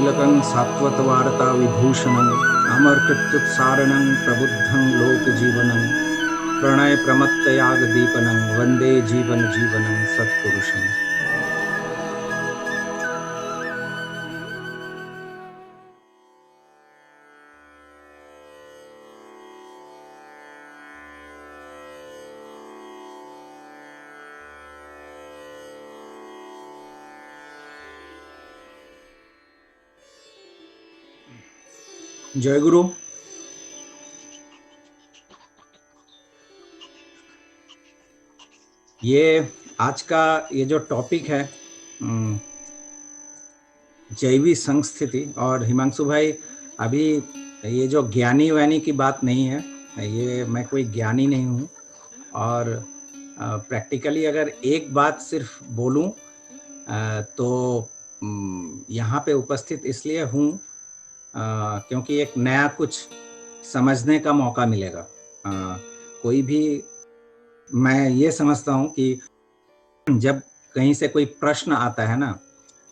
तिलकं सात्वतवार्ता विभूषणं अमरकृत्युत्सारणं प्रबुद्धं लोकजीवनं प्रणय प्रमत्तयाग दीपनं वंदे जीवन जीवनं सत्पुरुषं। जय गुरु। ये आज का ये जो टॉपिक है जैवी संस्थिति, और हिमांशु भाई अभी ये जो ज्ञानी वैनी की बात नहीं है, ये मैं कोई ज्ञानी नहीं हूँ, और प्रैक्टिकली अगर एक बात सिर्फ बोलूँ तो यहाँ पे उपस्थित इसलिए हूँ क्योंकि एक नया कुछ समझने का मौका मिलेगा। कोई भी, मैं ये समझता हूँ कि जब कहीं से कोई प्रश्न आता है ना,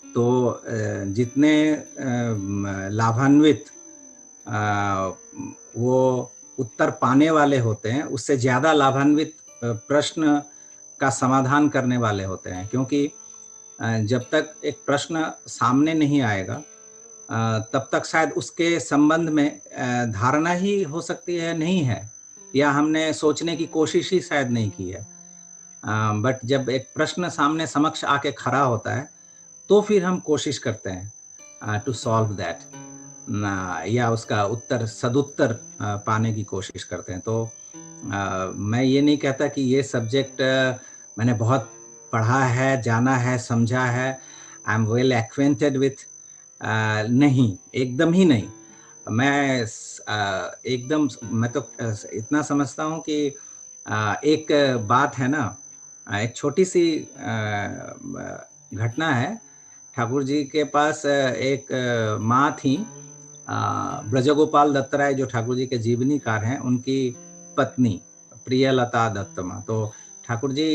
तो जितने लाभान्वित वो उत्तर पाने वाले होते हैं, उससे ज़्यादा लाभान्वित प्रश्न का समाधान करने वाले होते हैं। क्योंकि जब तक एक प्रश्न सामने नहीं आएगा तब तक शायद उसके संबंध में धारणा ही हो सकती है नहीं है, या हमने सोचने की कोशिश ही शायद नहीं की है। बट जब एक प्रश्न सामने समक्ष आके खड़ा होता है तो फिर हम कोशिश करते हैं टू सॉल्व दैट, या उसका उत्तर सदुत्तर पाने की कोशिश करते हैं। तो मैं ये नहीं कहता कि ये सब्जेक्ट मैंने बहुत पढ़ा है, जाना है, समझा है, I am well acquainted with, नहीं, एकदम ही नहीं। मैं एकदम, मैं तो इतना समझता हूँ कि एक बात है ना, एक छोटी सी घटना है। ठाकुर जी के पास एक माँ थी, ब्रजगोपाल दत्तराय, जो ठाकुर जी के जीवनीकार हैं, उनकी पत्नी प्रियलता दत्त माँ। तो ठाकुर जी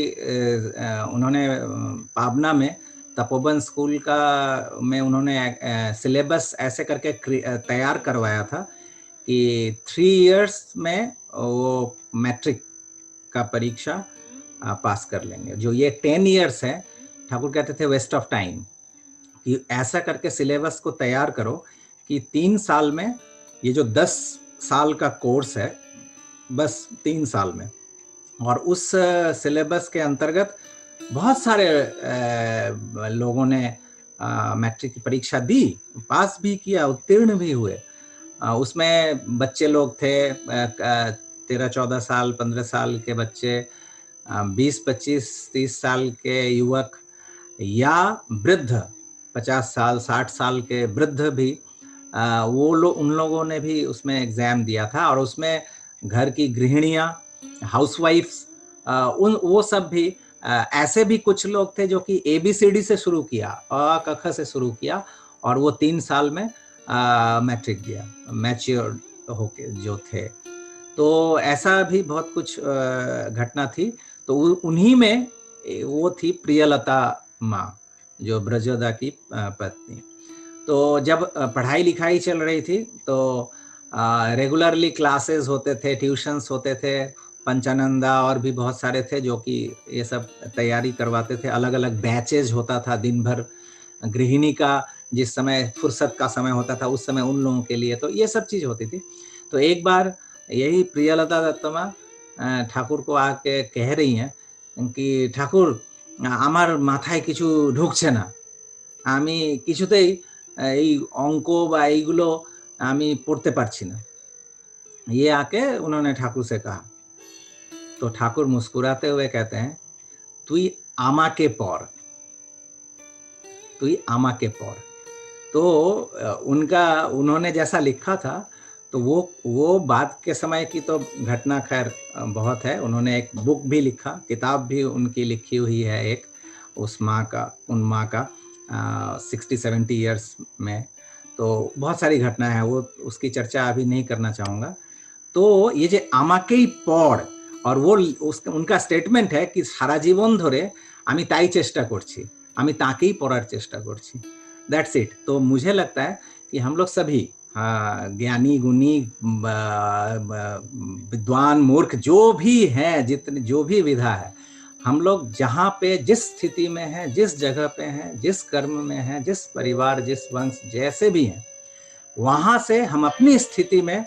उन्होंने पाबना में तपोवन स्कूल का में उन्होंने सिलेबस ऐसे करके तैयार करवाया था कि 3 इयर्स में वो मैट्रिक का परीक्षा पास कर लेंगे। जो ये 10 इयर्स है, ठाकुर कहते थे वेस्ट ऑफ टाइम, कि ऐसा करके सिलेबस को तैयार करो कि 3 साल में, ये जो 10 साल का कोर्स है, बस 3 साल में। और उस सिलेबस के अंतर्गत बहुत सारे लोगों ने मैट्रिक की परीक्षा दी, पास भी किया, उत्तीर्ण भी हुए। उसमें बच्चे लोग थे 13-14 साल, 15 साल के बच्चे, 20-25-30 साल के युवक, या वृद्ध 50 साल 60 साल के वृद्ध भी, वो लोग, उन लोगों ने भी उसमें एग्जाम दिया था। और उसमें घर की गृहिणियां, हाउसवाइफ्स, वो सब भी, ऐसे भी कुछ लोग थे जो कि ABCD से शुरू किया, अ क ख से शुरू किया, और वो 3 साल में मैट्रिक दिया, मैच्योर होके जो थे। तो ऐसा भी बहुत कुछ घटना थी। तो उन्हीं में वो थी प्रियलता माँ, जो ब्रजोदा की पत्नी। तो जब पढ़ाई लिखाई चल रही थी तो रेगुलरली क्लासेस होते थे, ट्यूशन्स होते थे, पंचानंदा और भी बहुत सारे थे जो कि ये सब तैयारी करवाते थे। अलग अलग बैचेज होता था दिन भर। गृहिणी का जिस समय फुर्सत का समय होता था, उस समय उन लोगों के लिए, तो ये सब चीज़ होती थी। तो एक बार यही प्रियलता दत्तमा ठाकुर को आके कह रही हैं कि ठाकुर, আমার মাথায় কিছু ঢুকছে না, আমি কিছুতেই এই অঙ্ক বা এইগুলো আমি পড়তে পারছি না। ये आके उन्होंने ठाकुर से कहा। तो ठाकुर मुस्कुराते हुए कहते हैं, তুই আমাকে পড়, তুই আমাকে পড়। तो उन्होंने जैसा लिखा था, तो वो बात के समय की तो घटना खैर बहुत है। उन्होंने एक बुक भी लिखा, किताब भी उनकी लिखी हुई है एक, उस माँ का, उन माँ का 60-70 ईयर्स में। तो बहुत सारी घटना है, वो उसकी चर्चा अभी नहीं करना चाहूँगा। तो ये जो আমাকেই পড়, और वो उनका स्टेटमेंट है कि सारा जीवन धरे আমি তাই চেষ্টা করছি, আমি তাকেই পড়ার চেষ্টা করছি। That's it. तो मुझे लगता है कि हम लोग सभी ज्ञानी गुणी विद्वान मूर्ख जो भी हैं, जितने जो भी विधा है, हम लोग जहाँ पे जिस स्थिति में हैं, जिस जगह पे हैं, जिस कर्म में हैं, जिस परिवार जिस वंश जैसे भी हैं, वहाँ से हम अपनी स्थिति में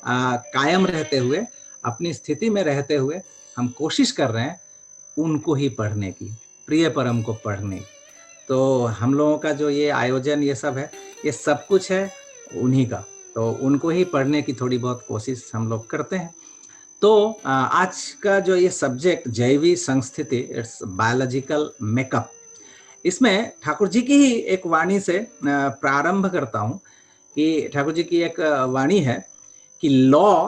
कायम रहते हुए, अपनी स्थिति में रहते हुए हम कोशिश कर रहे हैं उनको ही पढ़ने की, प्रिय परम को पढ़ने की। तो हम लोगों का जो ये आयोजन ये सब है, ये सब कुछ है उन्हीं का, तो उनको ही पढ़ने की थोड़ी बहुत कोशिश हम लोग करते हैं। तो आज का जो ये सब्जेक्ट जैवी संस्थिति, इट्स बायोलॉजिकल मेकअप, इसमें ठाकुर जी की ही एक वाणी से प्रारंभ करता हूँ कि ठाकुर जी की एक वाणी है कि लॉ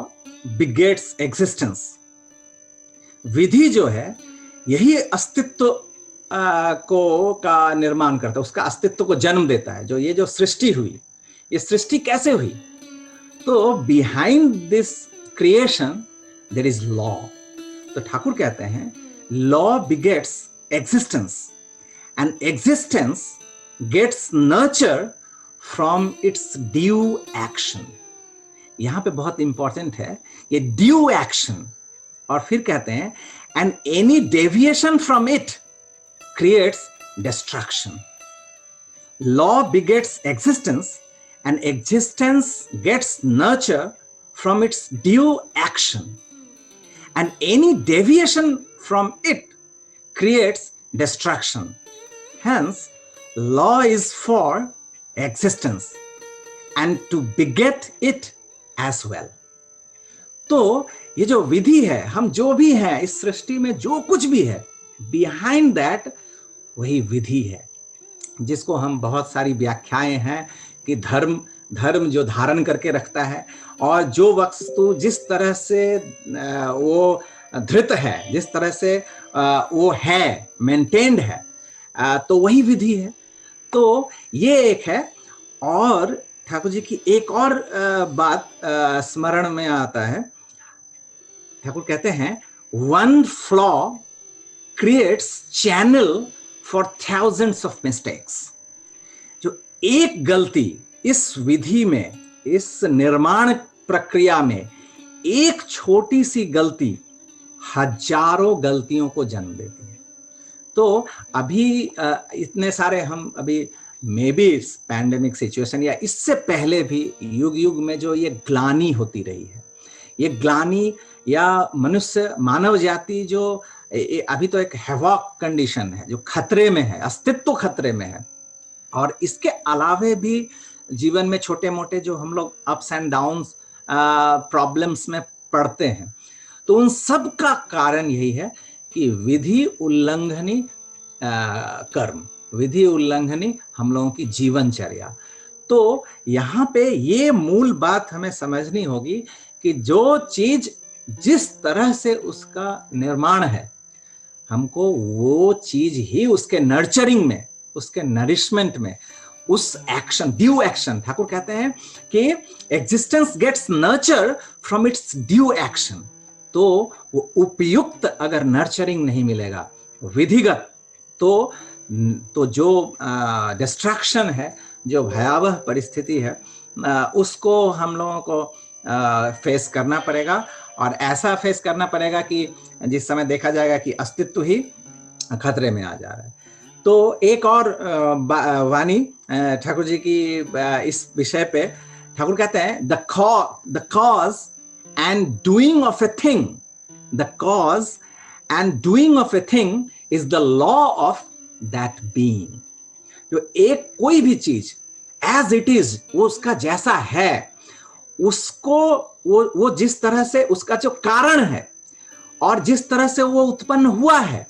बिगेट्स एग्जिस्टेंस। विधि जो है यही अस्तित्व का निर्माण करता है, उसका अस्तित्व को जन्म देता है। जो ये जो सृष्टि हुई, ये सृष्टि कैसे हुई? तो behind this creation there is law. तो ठाकुर कहते हैं law begets existence and existence gets nurture from its due action. यहां पे बहुत इंपॉर्टेंट है ये ड्यू एक्शन। और फिर कहते हैं and any deviation from it creates destruction. Law begets existence and existence gets nurture from its due action, and any deviation from it creates destruction. Hence, law is for existence and to beget it as well. तो ये जो विधि है, हम जो भी हैं इस सृष्टि में, जो कुछ भी है, behind that वही विधि है, जिसको हम बहुत सारी व्याख्याएं हैं कि धर्म जो धारण करके रखता है, और जो वस्तु जिस तरह से वो धृत है, जिस तरह से वो है, मेंटेन्ड है, तो वही विधि है। तो ये एक है। और ठाकुर जी की एक और बात स्मरण में आता है। ठाकुर कहते हैं one flaw creates channel for thousands of mistakes. एक गलती इस विधि में, इस निर्माण प्रक्रिया में, एक छोटी सी गलती हजारों गलतियों को जन्म देती है। तो अभी इतने सारे हम अभी मे बी पैंडेमिक सिचुएशन या इससे पहले भी युग युग में जो ये ग्लानि होती रही है, ये ग्लानि या मनुष्य मानव जाति जो अभी तो एक हैवॉक कंडीशन है, जो खतरे में है, अस्तित्व खतरे में है। और इसके अलावे भी जीवन में छोटे मोटे जो हम लोग अप्स एंड डाउन्स प्रॉब्लम्स में पड़ते हैं, तो उन सब का कारण यही है कि विधि उल्लंघनी कर्म, विधि उल्लंघनी हम लोगों की जीवनचर्या। तो यहाँ पे ये मूल बात हमें समझनी होगी कि जो चीज जिस तरह से उसका निर्माण है, हमको वो चीज ही उसके नर्चरिंग में, उसके नरिशमेंट में, उस एक्शन, ड्यू एक्शन, ठाकुर कहते हैं कि existence gets nurture from its due action. तो वो उपयुक्त अगर नर्चरिंग नहीं मिलेगा विधिगत, तो जो डिस्ट्रैक्शन है, जो भयावह परिस्थिति है, उसको हम लोगों को फेस करना पड़ेगा। और ऐसा फेस करना पड़ेगा कि जिस समय देखा जाएगा कि अस्तित्व ही खतरे में आ जा रहा है। तो एक और वाणी ठाकुर जी की इस विषय पे, ठाकुर कहते हैं the cause and doing of a thing, the cause and doing of a thing is the law of that being. जो एक कोई भी चीज एज इट इज, वो उसका जैसा है, उसको वो जिस तरह से उसका जो कारण है और जिस तरह से वो उत्पन्न हुआ है,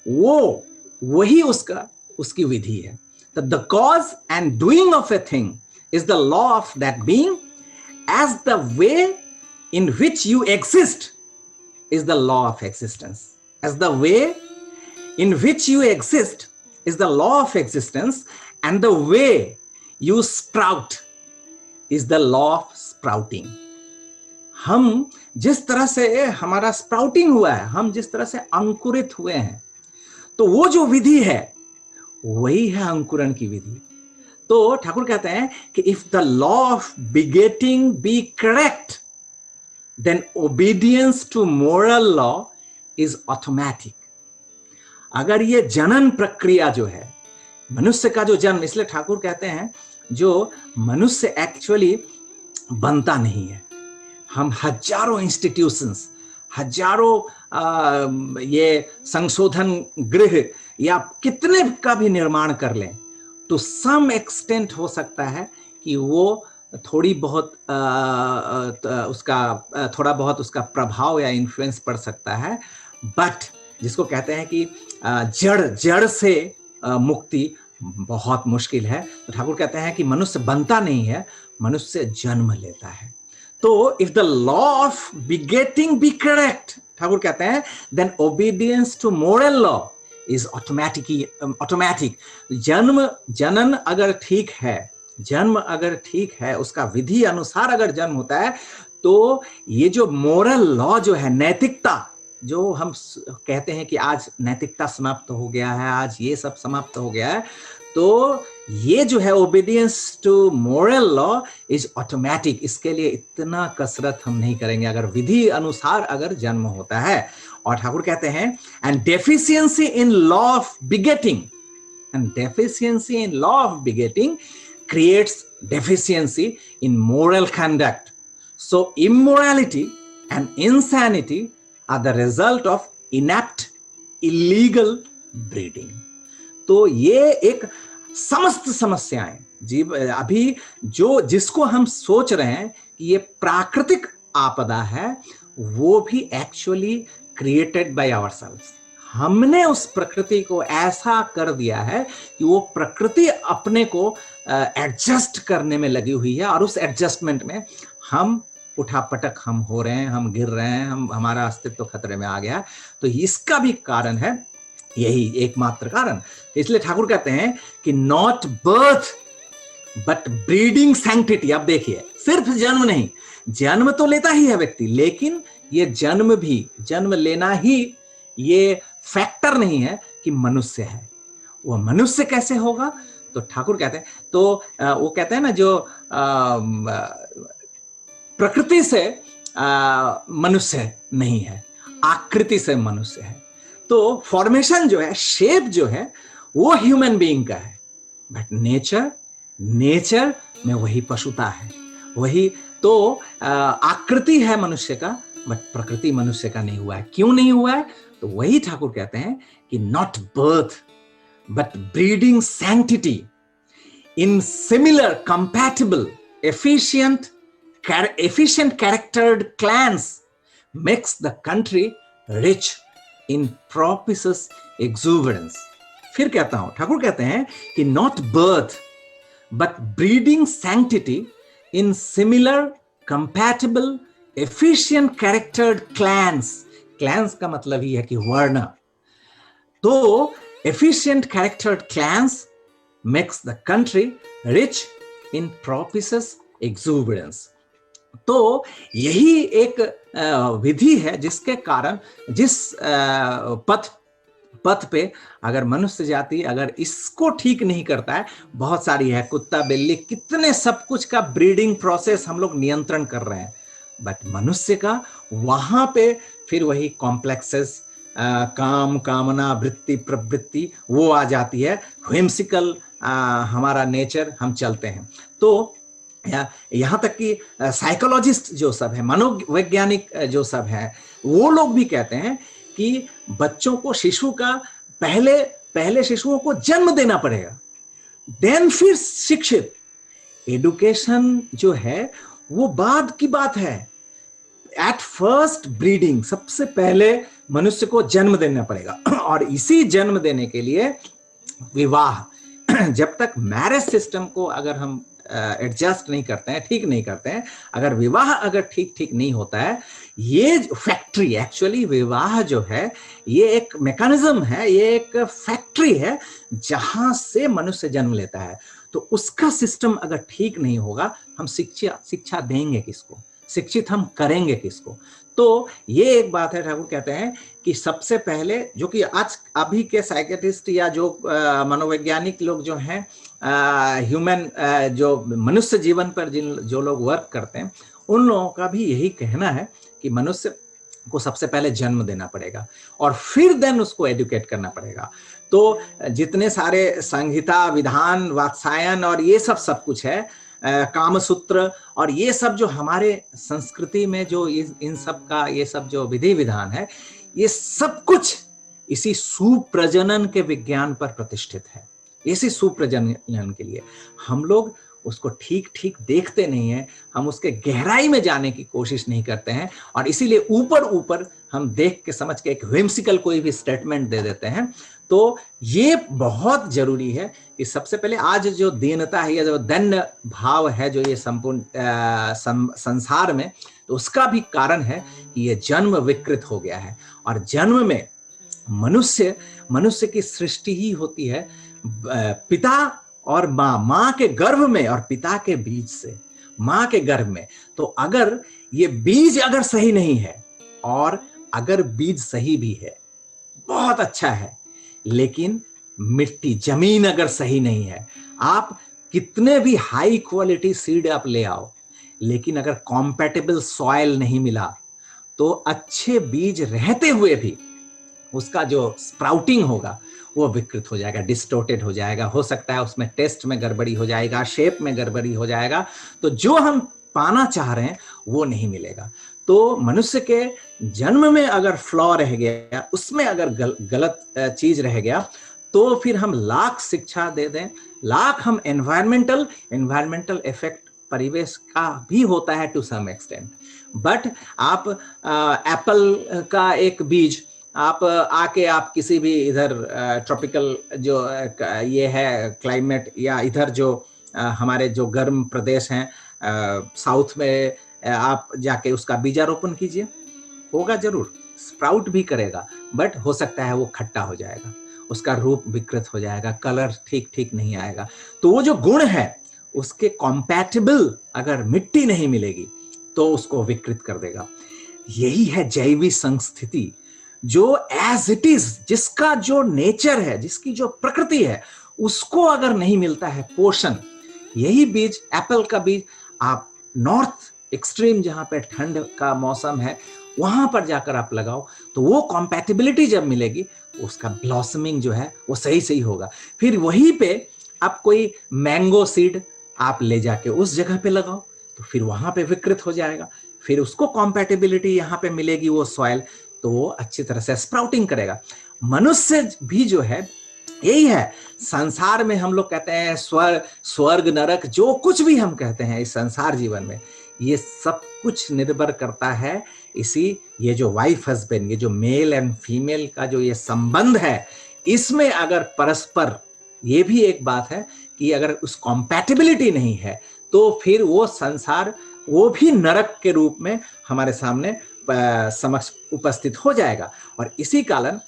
वो वही उसकी विधि है। The cause and doing of a thing is the law of that being, as the way in which you exist is the law of existence, as the way in which you exist is the law of existence, and the way you sprout is the law of sprouting. हम जिस तरह से हमारा sprouting हुआ है, हम जिस तरह से अंकुरित हुए हैं, तो वो जो विधि है वही है अंकुरण की विधि। तो ठाकुर कहते हैं कि if the law of begetting be correct then obedience to moral law is automatic. अगर ये जनन प्रक्रिया जो है मनुष्य का जो जन्म, इसलिए ठाकुर कहते हैं जो मनुष्य एक्चुअली बनता नहीं है, हम हजारों इंस्टीट्यूशंस, हजारों ये संशोधन गृह या कितने का भी निर्माण कर लें, तो सम एक्सटेंट हो सकता है कि वो थोड़ी बहुत थोड़ा बहुत उसका प्रभाव या इन्फ्लुएंस पड़ सकता है, बट जिसको कहते हैं कि जड़ से मुक्ति बहुत मुश्किल है। तो ठाकुर कहते हैं कि मनुष्य बनता नहीं है, मनुष्य जन्म लेता है। तो if the law of begetting be correct, Thakur कहते हैं, then obedience to moral law is automatic. जनन अगर ठीक है, जन्म अगर ठीक है, उसका विधि अनुसार अगर जन्म होता है, तो ये जो मोरल लॉ जो है, नैतिकता, जो हम कहते हैं कि आज नैतिकता समाप्त हो गया है, आज ये सब समाप्त हो गया है, तो ये जो है obedience to moral law is automatic. इसके लिए इतना कसरत हम नहीं करेंगे अगर विधि अनुसार अगर जन्म होता है। और ठाकुर कहते हैं and deficiency in law of begetting, and deficiency in law of begetting creates deficiency in moral conduct. So immorality and insanity are the result of inept illegal breeding. तो ये एक समस्त समस्याएं अभी जिसको हम सोच रहे हैं कि ये प्राकृतिक आपदा है, वो भी एक्चुअली क्रिएटेड बाय आवरसेल्व्स। हमने उस प्रकृति को ऐसा कर दिया है कि वो प्रकृति अपने को एडजस्ट करने में लगी हुई है, और उस एडजस्टमेंट में हम उठापटक हम हो रहे हैं, हम गिर रहे हैं, हमारा अस्तित्व खतरे में आ गया। तो इसका भी कारण है, यही एकमात्र कारण। इसलिए ठाकुर कहते हैं कि not birth but breeding sanctity. अब देखिए, सिर्फ जन्म नहीं, जन्म तो लेता ही है व्यक्ति, लेकिन ये जन्म लेना ही ये फैक्टर नहीं है कि मनुष्य है। वो मनुष्य कैसे होगा? तो ठाकुर कहते हैं, तो वो कहते हैं ना, जो प्रकृति से मनुष्य नहीं है, आकृति से मनुष्य है। तो फॉर्मेशन जो है, शेप जो है, वो ह्यूमन बीइंग का है, बट नेचर में वही पशुता है, वही तो आकृति है मनुष्य का, बट प्रकृति मनुष्य का नहीं हुआ है। क्यों नहीं हुआ है? तो वही ठाकुर कहते हैं कि not birth but breeding sanctity in similar compatible efficient charactered clans makes the country rich in propitious exuberance। फिर कहता हूं, ठाकुर कहते हैं कि not birth but breeding sanctity in similar compatible efficient charactered clans का मतलब ही है कि वर्ण। तो efficient charactered clans makes the country rich in propitious exuberance। तो यही एक विधि है जिसके कारण, जिस पथ पे अगर मनुष्य जाति अगर इसको ठीक नहीं करता है, बहुत सारी है, कुत्ता बिल्ली, कितने सब कुछ का ब्रीडिंग प्रोसेस हम लोग नियंत्रण कर रहे हैं, बट मनुष्य का वहां पे फिर वही कॉम्प्लेक्सेस, काम, कामना, वृत्ति, प्रवृत्ति वो आ जाती है, व्हिम्सिकल हमारा नेचर, हम चलते हैं। तो यहाँ तक कि साइकोलॉजिस्ट जो सब है, मनोवैज्ञानिक जो सब है, वो लोग भी कहते हैं कि बच्चों को, शिशु का पहले शिशुओं को जन्म देना पड़ेगा, देन फिर शिक्षित। एडुकेशन जो है वो बाद की बात है। एट फर्स्ट ब्रीडिंग, सबसे पहले मनुष्य को जन्म देना पड़ेगा, और इसी जन्म देने के लिए विवाह, जब तक मैरिज सिस्टम को अगर हम एडजस्ट नहीं करते हैं, ठीक नहीं करते हैं, अगर विवाह अगर ठीक नहीं होता है, ये फैक्ट्री, एक्चुअली विवाह जो है ये एक मैकेनिज्म है, ये एक फैक्ट्री है जहां से मनुष्य जन्म लेता है। तो उसका सिस्टम अगर ठीक नहीं होगा, हम शिक्षा देंगे किसको, शिक्षित हम करेंगे किसको? तो ये एक बात है। ठाकुर कहते हैं कि सबसे पहले, जो कि आज अभी के साइकेट्रिस्ट या जो मनोवैज्ञानिक लोग जो हैं ह्यूमन जो मनुष्य जीवन पर जो लोग वर्क करते हैं, उन लोगों का भी यही कहना है कि मनुष्य को सबसे पहले जन्म देना पड़ेगा और फिर देन उसको एडुकेट करना पड़ेगा। तो जितने सारे संहिता, विधान, वात्सायन और ये सब कुछ है, कामसूत्र और ये सब जो हमारे संस्कृति में जो इन सब का ये सब जो विधि विधान है, ये सब कुछ इसी सुप्रजनन के विज्ञान पर प्रतिष्ठित है। इसी सुप्रजनन के लिए हम लोग उसको ठीक ठीक देखते नहीं है, हम उसके गहराई में जाने की कोशिश नहीं करते हैं और इसीलिए ऊपर ऊपर हम देख के समझ के एक व्हिम्सिकल कोई भी स्टेटमेंट दे देते हैं। तो ये बहुत जरूरी है कि सबसे पहले आज जो दीनता है या जो दैन्य भाव है जो ये संपूर्ण संसार में, तो उसका भी कारण है कि ये जन्म विकृत हो गया है। और जन्म में मनुष्य की सृष्टि ही होती है पिता और माँ के गर्भ में और पिता के बीज से, माँ के गर्भ में। तो अगर ये बीज अगर सही नहीं है, और अगर बीज सही भी है बहुत अच्छा है, लेकिन मिट्टी जमीन अगर सही नहीं है, आप कितने भी हाई क्वालिटी सीड आप ले आओ, लेकिन अगर कॉम्पैटिबल सॉइल नहीं मिला तो अच्छे बीज रहते हुए भी उसका जो स्प्राउटिंग होगा वो विकृत हो जाएगा, डिस्टोर्टेड हो जाएगा, हो सकता है उसमें टेस्ट में गड़बड़ी हो जाएगा, शेप में गड़बड़ी हो जाएगा। तो जो हम पाना चाह रहे हैं वो नहीं मिलेगा। तो मनुष्य के जन्म में अगर फ्लॉ रह गया, उसमें अगर गलत चीज रह गया, तो फिर हम लाख शिक्षा दे दें, लाख हम एनवायरमेंटल इफेक्ट परिवेश का भी होता है टू सम एक्सटेंट। बट आप एप्पल का एक बीज आप आके आप किसी भी इधर ट्रॉपिकल जो ये है क्लाइमेट, या इधर जो हमारे जो गर्म प्रदेश हैं साउथ में, आप जाके उसका बीजारोपण कीजिए, होगा जरूर, स्प्राउट भी करेगा, बट हो सकता है वो खट्टा हो जाएगा, उसका रूप विकृत हो जाएगा, कलर ठीक ठीक नहीं आएगा। तो वो जो गुण है उसके कॉम्पैटिबल अगर मिट्टी नहीं मिलेगी तो उसको विकृत कर देगा। यही है जैविक संस्थिति, जो एज इट इज, जिसका जो नेचर है, जिसकी जो प्रकृति है, उसको अगर नहीं मिलता है पोषण, यही बीज, एप्पल का बीज आप नॉर्थ एक्सट्रीम जहां पे ठंड का मौसम है वहां पर जाकर आप लगाओ, तो वो कॉम्पैटिबिलिटी जब मिलेगी उसका ब्लॉसमिंग जो है वो सही सही होगा। फिर वहीं पे आप कोई मैंगो सीड आप ले जाके उस जगह पे लगाओ, तो फिर वहां पे विकृत हो जाएगा, फिर उसको कॉम्पैटिबिलिटी यहाँ पे मिलेगी वो सॉइल, तो वो अच्छी तरह से स्प्राउटिंग करेगा। मनुष्य भी जो है यही है, संसार में हम लोग कहते हैं स्वर्ग नरक, जो कुछ भी हम कहते हैं इस संसार जीवन में, ये सब कुछ निर्भर करता है इसी ये जो वाइफ हस्बैंड, ये जो मेल एंड फीमेल का जो ये संबंध है, इसमें अगर परस्पर, ये भी एक बात है कि अगर उस कॉम्पैटिबिलिटी नहीं है तो फिर वो संसार वो भी नरक के रूप में हमारे सामने समक्ष उपस्थित हो जाएगा। और इसी कारण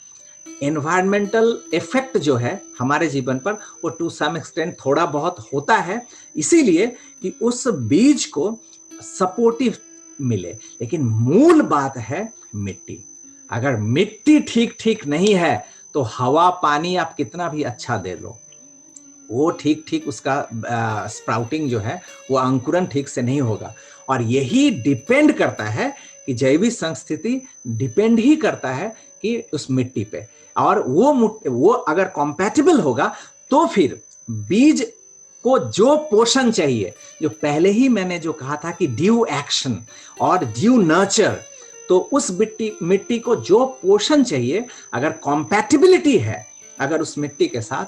एनवायरमेंटल इफेक्ट जो है हमारे जीवन पर वो टू सम एक्सटेंट थोड़ा बहुत होता है, इसीलिए कि उस बीज को सपोर्टिव मिले। लेकिन मूल बात है मिट्टी, अगर मिट्टी ठीक ठीक नहीं है तो हवा पानी आप कितना भी अच्छा दे लो, वो ठीक ठीक उसका स्प्राउटिंग जो है वो अंकुरन ठीक से नहीं होगा। और यही डिपेंड करता है कि जैविक संस्थिति डिपेंड ही करता है कि उस मिट्टी पे, और वो अगर कॉम्पैटिबल होगा तो फिर बीज को जो पोषण चाहिए, जो पहले ही मैंने जो कहा था कि ड्यू एक्शन और ड्यू नर्चर, तो उस मिट्टी को जो पोषण चाहिए, अगर कॉम्पैटिबिलिटी है अगर उस मिट्टी के साथ,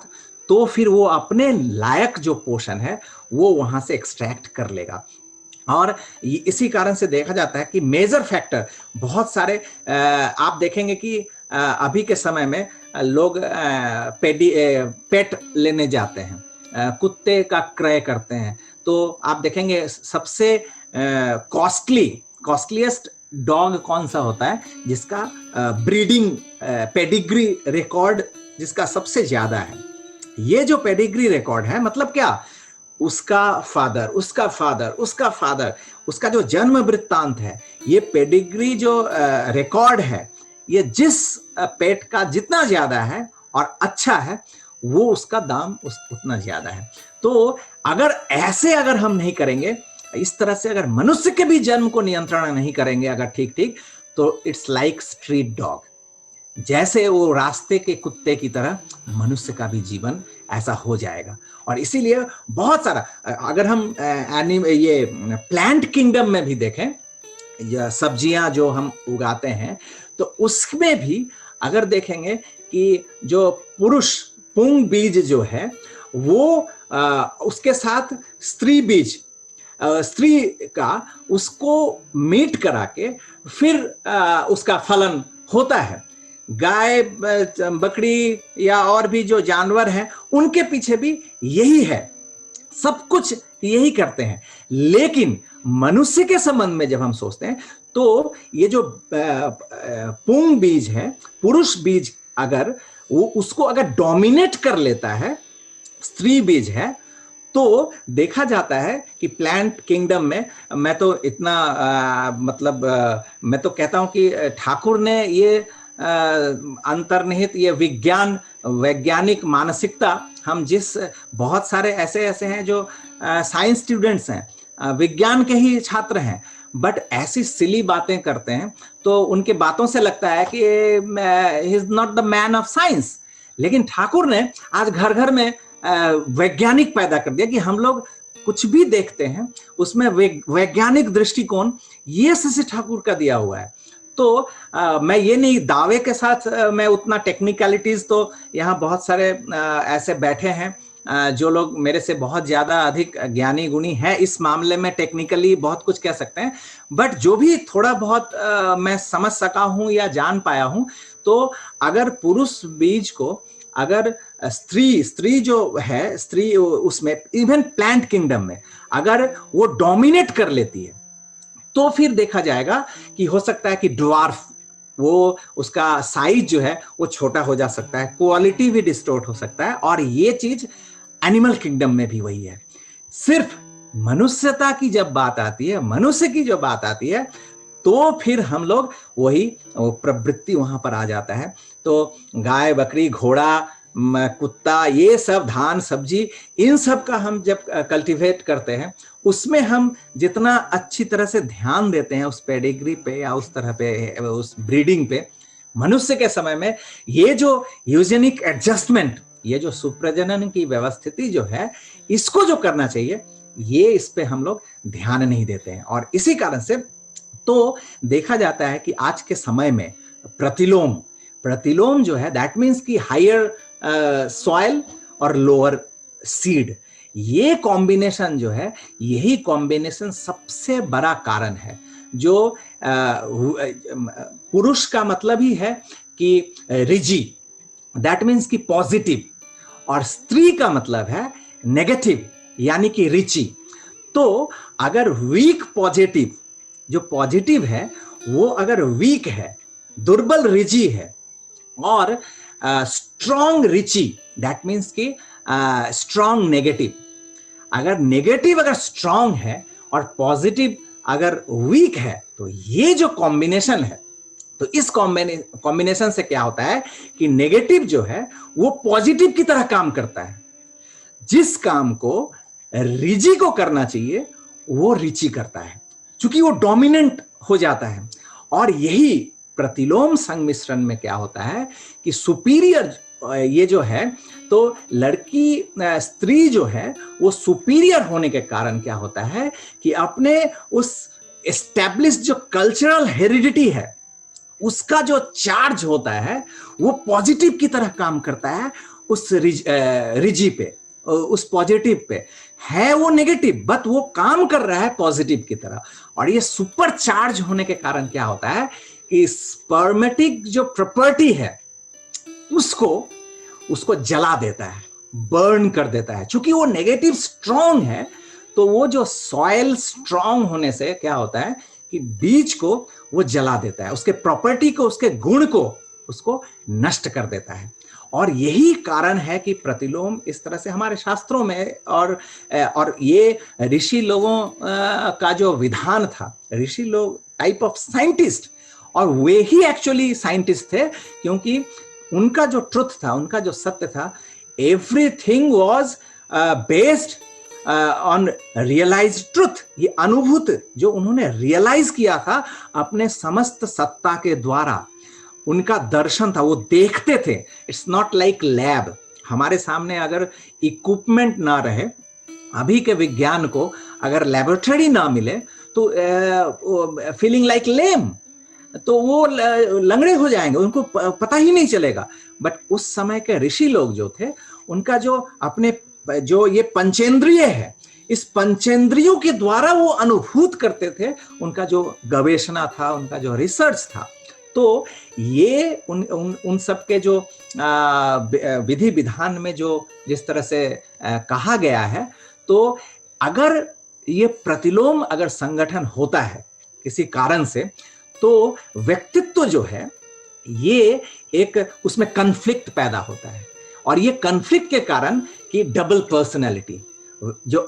तो फिर वो अपने लायक जो पोषण है वो वहां से एक्सट्रैक्ट कर लेगा। और इसी कारण से देखा जाता है कि मेजर फैक्टर बहुत सारे आप देखेंगे कि अभी के समय में लोग पेट लेने जाते हैं, कुत्ते का क्रय करते हैं, तो आप देखेंगे सबसे कॉस्टलीएस्ट डॉग कौन सा होता है, जिसका ब्रीडिंग पेडिग्री रिकॉर्ड जिसका सबसे ज्यादा है। ये जो पेडिग्री रिकॉर्ड है मतलब क्या, उसका फादर, उसका फादर, उसका फादर, उसका जो जन्म वृत्तांत है, ये पेडिग्री जो रिकॉर्ड है, ये जिस पेट का जितना ज्यादा है और अच्छा है, वो उसका दाम उतना ज्यादा है। तो अगर हम नहीं करेंगे, इस तरह से अगर मनुष्य के भी जन्म को नियंत्रण नहीं करेंगे अगर ठीक ठीक, तो इट्स लाइक स्ट्रीट डॉग, जैसे वो रास्ते के कुत्ते की तरह मनुष्य का भी जीवन ऐसा हो जाएगा। और इसीलिए बहुत सारा, अगर हम ये प्लांट किंगडम में भी देखें, या सब्जियां जो हम उगाते हैं, तो उसमें भी अगर देखेंगे कि जो पुरुष पुंग बीज जो है वो उसके साथ स्त्री बीज, स्त्री का, उसको मीट करा के फिर उसका फलन होता है। गाय बकरी या और भी जो जानवर हैं उनके पीछे भी यही है, सब कुछ यही करते हैं। लेकिन मनुष्य के संबंध में जब हम सोचते हैं तो ये जो पुंग बीज है, पुरुष बीज, अगर वो उसको अगर डोमिनेट कर लेता है, स्त्री बीज है, तो देखा जाता है कि प्लांट किंगडम में, मैं तो इतना मैं तो कहता हूं कि ठाकुर ने ये अंतर्निहित ये वैज्ञानिक मानसिकता, हम जिस बहुत सारे ऐसे हैं जो साइंस स्टूडेंट्स हैं, विज्ञान के ही छात्र हैं, बट ऐसी सिली बातें करते हैं, तो उनके बातों से लगता है कि he is not the man of science. लेकिन ठाकुर ने आज घर घर में वैज्ञानिक पैदा कर दिया कि हम लोग कुछ भी देखते हैं उसमें वैज्ञानिक दृष्टिकोण ये शशि ठाकुर का दिया हुआ है। तो मैं ये नहीं दावे के साथ मैं उतना टेक्निकलिटीज, तो यहाँ बहुत सारे ऐसे बैठे हैं जो लोग मेरे से बहुत ज्यादा अधिक ज्ञानी गुणी है इस मामले में, टेक्निकली बहुत कुछ कह सकते हैं, बट जो भी थोड़ा बहुत मैं समझ सका हूं या जान पाया हूं, तो अगर पुरुष बीज को अगर स्त्री जो है, स्त्री उसमें इवन प्लांट किंगडम में अगर वो डोमिनेट कर लेती है, तो फिर देखा जाएगा कि हो सकता है कि ड्वार्फ, वो उसका साइज जो है वो छोटा हो जा सकता है, क्वालिटी भी डिस्टोर्ट हो सकता है। और ये चीज एनिमल किंगडम में भी वही है। सिर्फ मनुष्यता की जब बात आती है, मनुष्य की जो बात आती है, तो फिर हम लोग वही प्रवृत्ति वहां पर आ जाता है। तो गाय बकरी घोड़ा कुत्ता, ये सब धान सब्जी, इन सब का हम जब कल्टीवेट करते हैं, उसमें हम जितना अच्छी तरह से ध्यान देते हैं उस पेडिग्री पे या उस तरह पे, उस ब्रीडिंग पे, मनुष्य के समय में ये जो यूजेनिक एडजस्टमेंट, ये जो सुप्रजनन की व्यवस्थिति जो है, इसको जो करना चाहिए, ये इस पे हम लोग ध्यान नहीं देते हैं। और इसी कारण से तो देखा जाता है कि आज के समय में प्रतिलोम जो है, दैट मीन्स कि हायर सॉइल और लोअर सीड, ये कॉम्बिनेशन जो है, यही कॉम्बिनेशन सबसे बड़ा कारण है। जो पुरुष का मतलब ही है कि रिजी, दैट मीन्स कि पॉजिटिव, और स्त्री का मतलब है नेगेटिव, यानी कि रिची। तो अगर वीक पॉजिटिव, जो पॉजिटिव है वो अगर वीक है, दुर्बल रिजी है, और स्ट्रॉन्ग रिची, दैट मीन्स कि स्ट्रॉन्ग नेगेटिव, अगर स्ट्रॉन्ग है और पॉजिटिव अगर वीक है, तो ये जो कॉम्बिनेशन है, तो इस कॉम्बिनेशन से क्या होता है कि नेगेटिव जो है वो पॉजिटिव की तरह काम करता है। जिस काम को रिजी को करना चाहिए वो रिची करता है, क्योंकि वो डोमिनेंट हो जाता है। और यही प्रतिलोम संमिश्रण में क्या होता है कि सुपीरियर ये जो है, तो लड़की स्त्री जो है वो सुपीरियर होने के कारण क्या होता है कि अपने उस एस्टैब्लिश जो कल्चरल हेरिडिटी है, उसका जो चार्ज होता है वो पॉजिटिव की तरह काम करता है उस रिजी पे, उस पॉजिटिव पे। है वो नेगेटिव, बट वो काम कर रहा है पॉजिटिव की तरह। और ये सुपर चार्ज होने के कारण क्या होता है कि स्पर्मेटिक जो प्रॉपर्टी है उसको जला देता है, बर्न कर देता है। क्योंकि वो नेगेटिव स्ट्रॉन्ग है, तो वो जो सॉइल स्ट्रॉन्ग होने से क्या होता है कि बीज को वो जला देता है, उसके प्रॉपर्टी को, उसके गुण को उसको नष्ट कर देता है। और यही कारण है कि प्रतिलोम इस तरह से हमारे शास्त्रों में, और ये ऋषि लोगों का जो विधान था, ऋषि लोग टाइप ऑफ साइंटिस्ट, और वे ही एक्चुअली साइंटिस्ट थे, क्योंकि उनका जो ट्रुथ था, उनका जो सत्य था, everything was based on realise truth, ये अनुभूत जो उन्होंने रियलाइज किया था अपने समस्त सत्ता के द्वारा, उनका दर्शन था, वो देखते थे। It's not like lab. हमारे सामने अगर इक्विपमेंट ना रहे, अभी के विज्ञान को अगर लेबोरेटरी ना मिले तो फीलिंग लाइक लेम, तो वो लंगड़े हो जाएंगे, उनको पता ही नहीं चलेगा। बट उस समय के ऋषि लोग जो थे, उनका जो अपने जो ये पंचेंद्रिय है, इस पंचेंद्रियों के द्वारा वो अनुभूत करते थे, उनका जो गवेषणा था, उनका जो रिसर्च था। तो ये उन सब के जो विधि विधान में जो जिस तरह से कहा गया है, तो अगर ये प्रतिलोम अगर संगठन होता है किसी कारण से, तो व्यक्तित्व जो है ये एक उसमें कन्फ्लिक्ट पैदा होता है, और ये कन्फ्लिक्ट के कारण कि डबल पर्सनैलिटी, जो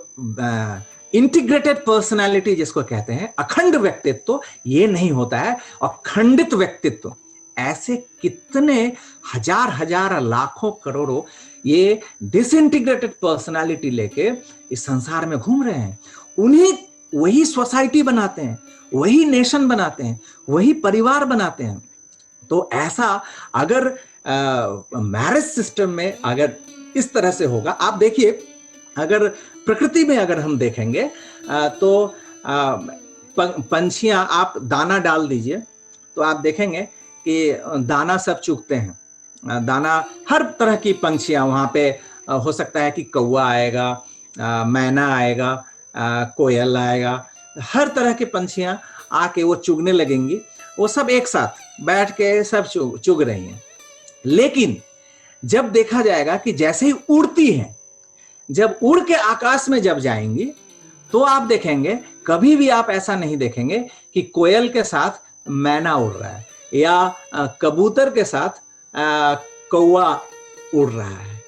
इंटीग्रेटेड पर्सनालिटी जिसको कहते हैं, अखंड व्यक्तित्व ये नहीं होता है, और खंडित व्यक्तित्व, ऐसे कितने हजार लाखों करोड़ों ये डिसइंटीग्रेटेड पर्सनालिटी लेके इस संसार में घूम रहे हैं। उन्हीं वही सोसाइटी बनाते हैं, वही नेशन बनाते हैं, वही परिवार बनाते हैं। तो ऐसा अगर मैरिज सिस्टम में अगर इस तरह से होगा, आप देखिए अगर प्रकृति में अगर हम देखेंगे तो पंछियां, आप दाना डाल दीजिए तो आप देखेंगे कि दाना सब चुगते हैं। दाना हर तरह की पंछियां वहां पे, हो सकता है कि कौवा आएगा, मैना आएगा, कोयल आएगा, हर तरह के पंछियां आके वो चुगने लगेंगी। वो सब एक साथ बैठ के सब चुग रही हैं। लेकिन जब देखा जाएगा कि जैसे ही उड़ती हैं, जब उड़ के आकाश में जब जाएंगी, तो आप देखेंगे कभी भी आप ऐसा नहीं देखेंगे कि कोयल के साथ मैना उड़ रहा है या कबूतर के साथ कौवा उड़ रहा है।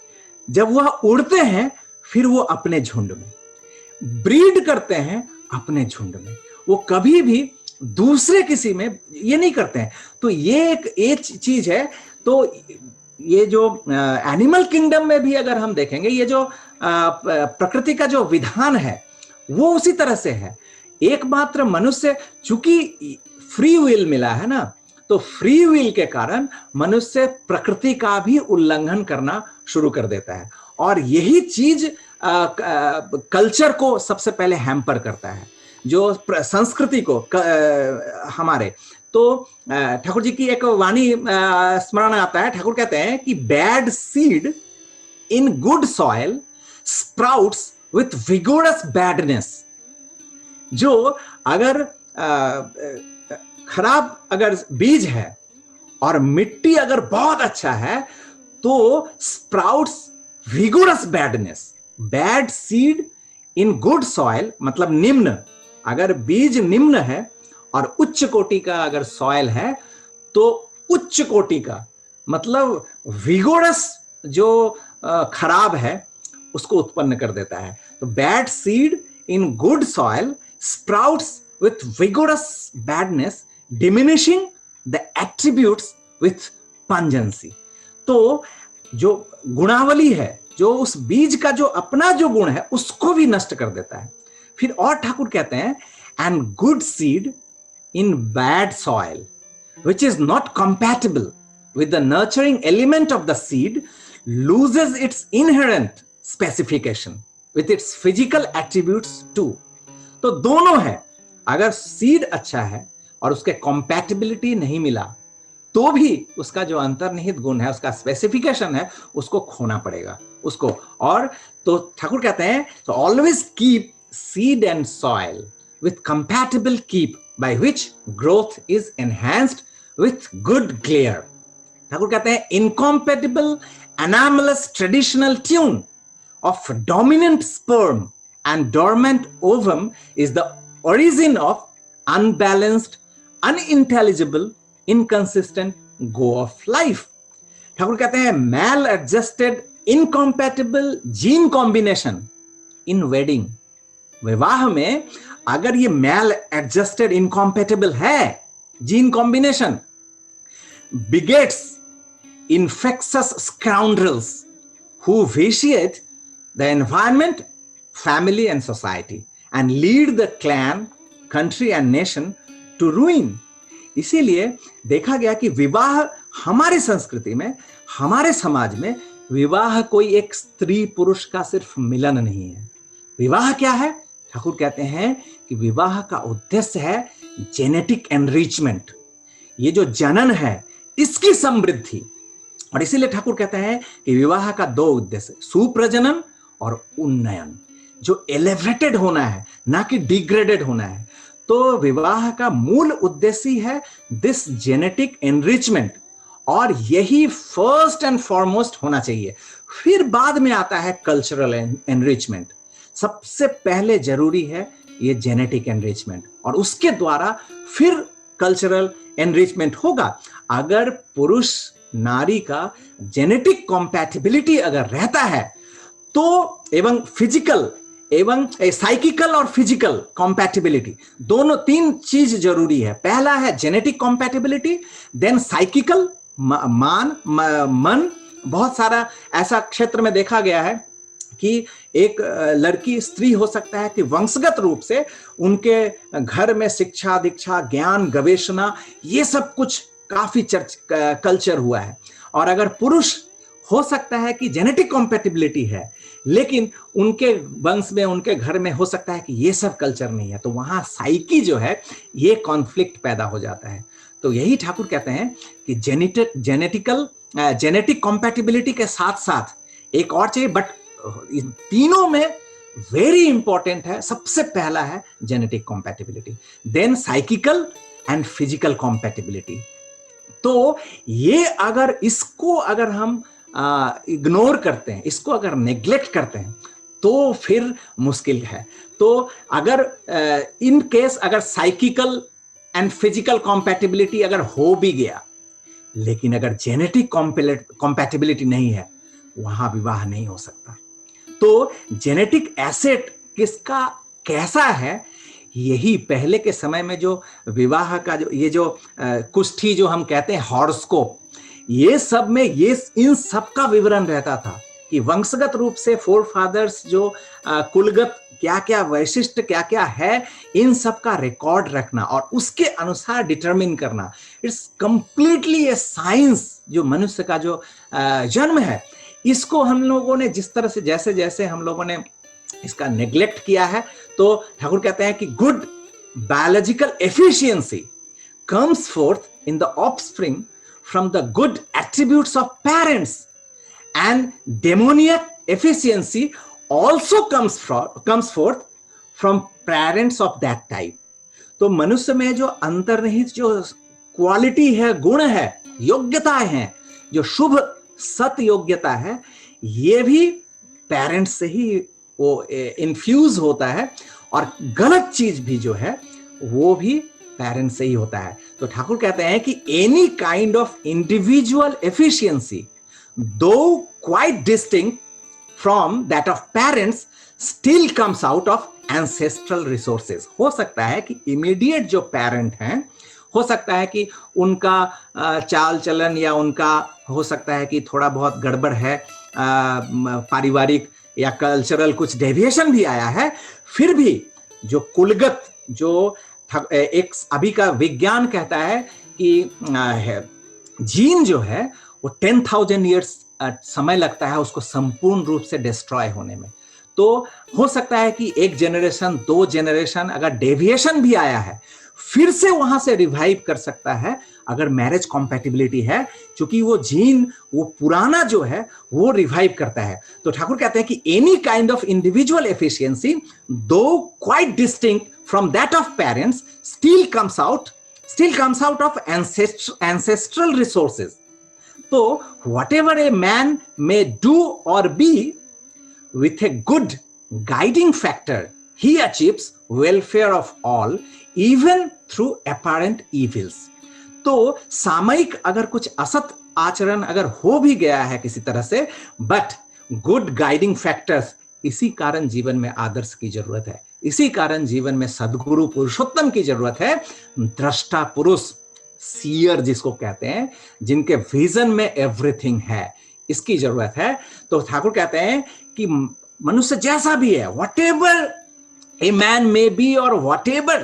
जब वह उड़ते हैं फिर वो अपने झुंड में ब्रीड करते हैं, अपने झुंड में, वो कभी भी दूसरे किसी में ये नहीं करते हैं। तो ये एक चीज है। तो ये जो एनिमल किंगडम में भी अगर हम देखेंगे, ये जो प्रकृति का जो विधान है वो उसी तरह से है। एकमात्र मनुष्य, चूंकि फ्री विल मिला है ना, तो फ्री विल के कारण मनुष्य प्रकृति का भी उल्लंघन करना शुरू कर देता है, और यही चीज कल्चर को सबसे पहले हैम्पर करता है, जो संस्कृति को हमारे। तो ठाकुर जी की एक वाणी स्मरण आता है। ठाकुर कहते हैं कि bad seed in good soil sprouts with vigorous badness. जो अगर खराब अगर बीज है और मिट्टी अगर बहुत अच्छा है, तो sprouts vigorous badness. Bad seed in good soil मतलब निम्न, अगर बीज निम्न है और उच्च कोटि का अगर सॉइल है, तो उच्च कोटि का मतलब विगोरस जो खराब है उसको उत्पन्न कर देता है। तो bad seed in good soil sprouts with vigorous badness diminishing the attributes with pungency. तो जो गुणावली है, जो उस बीज का जो अपना जो गुण है, उसको भी नष्ट कर देता है। फिर और ठाकुर कहते हैं, and good seed in bad soil, which is not compatible with the nurturing element of the seed, loses its inherent specification with its physical attributes too. तो दोनों है, अगर सीड अच्छा है और उसके compatibility नहीं मिला, तो भी उसका जो अंतर्निहित गुण है, उसका स्पेसिफिकेशन है, उसको खोना पड़ेगा उसको। और तो ठाकुर कहते हैं, so always keep seed and soil with compatible keep, by which growth is enhanced with good glare. Thakur कहते हैं, incompatible anomalous traditional tune of dominant sperm and dormant ovum is the origin of unbalanced, unintelligible, inconsistent go of life. Thakur कहते हैं, maladjusted incompatible gene combination in wedding, विवाह में अगर ये मैल adjusted incompatible है gene combination, begets infectious scoundrels who vitiate the environment, family and society, and lead the clan, country and nation to ruin. इसीलिए देखा गया कि विवाह हमारी संस्कृति में, हमारे समाज में विवाह कोई एक स्त्री पुरुष का सिर्फ मिलन नहीं है। विवाह क्या है? ठाकुर कहते हैं कि विवाह का उद्देश्य है जेनेटिक एनरिचमेंट, ये जो जनन है इसकी समृद्धि। और इसीलिए ठाकुर कहते हैं कि विवाह का दो उद्देश्य, सुप्रजनन और उन्नयन, जो एलिवेटेड होना है ना कि डिग्रेडेड होना है। तो विवाह का मूल उद्देश्य है दिस जेनेटिक एनरिचमेंट, और यही फर्स्ट एंड फॉरमोस्ट होना चाहिए। फिर बाद में आता है कल्चरल एनरिचमेंट। सबसे पहले जरूरी है ये जेनेटिक एनरिचमेंट, और उसके द्वारा फिर कल्चरल एनरिचमेंट होगा। अगर पुरुष नारी का जेनेटिक कॉम्पैटिबिलिटी अगर रहता है तो, एवं फिजिकल एवं साइकिकल और फिजिकल कॉम्पैटिबिलिटी, दोनों तीन चीज जरूरी है। पहला है जेनेटिक कॉम्पैटिबिलिटी, देन साइकिकल, मन। बहुत सारा ऐसा क्षेत्र में देखा गया है कि एक लड़की स्त्री हो सकता है कि वंशगत रूप से उनके घर में शिक्षा दीक्षा ज्ञान गवेषणा ये सब कुछ काफी कल्चर हुआ है। और अगर पुरुष हो सकता है कि जेनेटिक कॉम्पैटिबिलिटी है लेकिन उनके वंश में उनके घर में हो सकता है कि ये सब कल्चर नहीं है, तो वहां साइकी जो है ये कॉन्फ्लिक्ट पैदा हो जाता है। तो यही ठाकुर कहते हैं कि जेनेटिक कॉम्पैटिबिलिटी के साथ साथ एक और चाहिए, बट इन तीनों में वेरी इंपॉर्टेंट है, सबसे पहला है genetic compatibility, then psychical and physical compatibility. तो ये अगर इसको अगर हम इग्नोर करते हैं, इसको अगर नेग्लेक्ट करते हैं तो फिर मुश्किल है। तो अगर इन केस अगर साइकिकल एंड फिजिकल कॉम्पैटिबिलिटी अगर हो भी गया, लेकिन अगर जेनेटिक कॉम्पैटिबिलिटी नहीं है, वहां विवाह नहीं हो सकता। तो जेनेटिक एसेट किसका कैसा है, यही पहले के समय में जो विवाह का जो ये जो कुष्ठी जो हम कहते हैं हॉरोस्कोप, ये सब में ये इन सब का विवरण रहता था कि वंशगत रूप से फोर फादर्स जो कुलगत क्या क्या वैशिष्ट क्या क्या है, इन सब का रिकॉर्ड रखना और उसके अनुसार डिटरमिन करना। It's completely A science. जो मनुष्य का जो जन्म है, इसको हम लोगों ने जिस तरह से जैसे जैसे हम लोगों ने इसका नेग्लेक्ट किया है, तो ठाकुर कहते हैं कि good biological efficiency comes fourth in the offspring from the good attributes of parents, and demoniac efficiency also comes forth from parents of that type। तो मनुष्य में जो अंतर्निहित जो क्वालिटी है, गुण है, योग्यताएं हैं, जो शुभ सत योग्यता है, ये भी पेरेंट्स से ही वो इन्फ्यूज होता है, और गलत चीज भी जो है वो भी पेरेंट्स से ही होता है। तो ठाकुर कहते हैं कि any kind of individual efficiency though quite distinct from that of parents still comes out of ancestral resources. हो सकता है कि इमीडिएट जो पेरेंट हैं, हो सकता है कि उनका चाल चलन या उनका हो सकता है कि थोड़ा बहुत गड़बड़ है, पारिवारिक या कल्चरल कुछ डेविएशन भी आया है, फिर भी जो कुलगत जो एक अभी का विज्ञान कहता है कि जीन जो है वो 10,000 ईयर्स समय लगता है उसको संपूर्ण रूप से डिस्ट्रॉय होने में। तो हो सकता है कि एक जनरेशन, दो जनरेशन अगर डेविएशन भी आया है, फिर से वहां से रिवाइव कर सकता है अगर मैरिज कॉम्पैटिबिलिटी है, क्योंकि वो जीन वो पुराना जो है वो रिवाइव करता है। तो ठाकुर कहते हैं कि any kind of individual efficiency though quite distinct from that of parents still comes out of ancestral resources। So whatever a man may do or be, with a good guiding factor he achieves welfare of all even through apparent evils। तो सामयिक अगर कुछ असत आचरण अगर हो भी गया है किसी तरह से, बट गुड गाइडिंग फैक्टर्स, इसी कारण जीवन में आदर्श की जरूरत है, इसी कारण जीवन में सद्गुरु पुरुषोत्तम की जरूरत है, दृष्टा पुरुष, सीयर जिसको कहते हैं, जिनके विजन में एवरीथिंग है, इसकी जरूरत है। तो ठाकुर कहते हैं कि मनुष्य जैसा भी है, whatever a man may be or whatever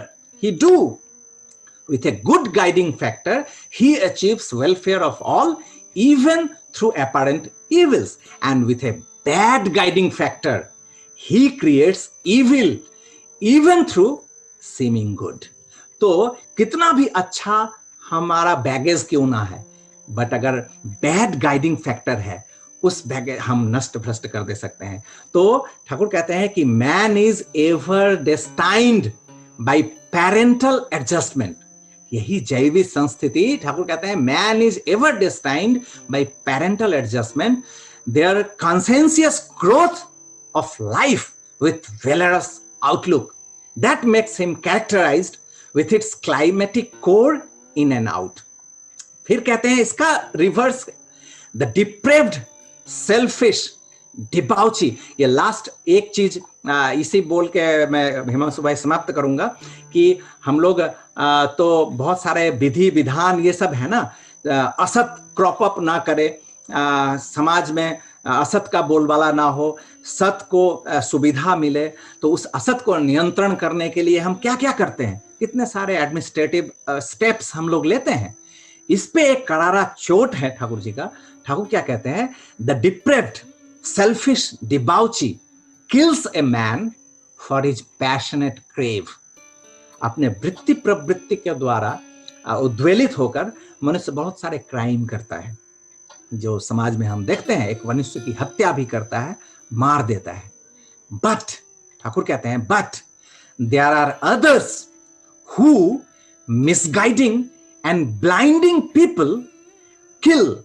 he do, with a good guiding factor, he achieves welfare of all, even through apparent evils. And with a bad guiding factor, he creates evil, even through seeming good. तो कितना भी अच्छा हमारा baggage क्यों ना है, but अगर bad guiding factor है, उस बैगेज हम नष्ट भ्रष्ट कर दे सकते हैं। तो ठाकुर कहते हैं कि man is ever destined by parental adjustment. यही जैविक संस्थिति, ठाकुर कहते हैं man is ever destined by parental adjustment, there conscientious growth of life with valorous outlook that makes him characterized with its climatic core in and out. फिर कहते हैं इसका reverse, the depraved, selfish, debauchy। ये last एक चीज इसी बोल के मैं हिमांशु भाई समाप्त करूंगा कि हम लोग तो बहुत सारे विधि विधान ये सब है ना, असत क्रॉप अप ना करे, समाज में असत का बोलबाला ना हो, सत को सुविधा मिले। तो उस असत को नियंत्रण करने के लिए हम क्या क्या करते हैं, कितने सारे एडमिनिस्ट्रेटिव स्टेप्स हम लोग लेते हैं। इस पे एक करारा चोट है ठाकुर जी का। ठाकुर क्या कहते हैं, the deprived selfish debauchee kills a man for his passionate crave. अपने वृत्ति प्रवृत्ति के द्वारा उद्वेलित होकर मनुष्य बहुत सारे क्राइम करता है, जो समाज में हम देखते हैं। एक मनुष्य की हत्या भी करता है, मार देता है। बट ठाकुर कहते हैं, but there are others who misguiding and blinding people kill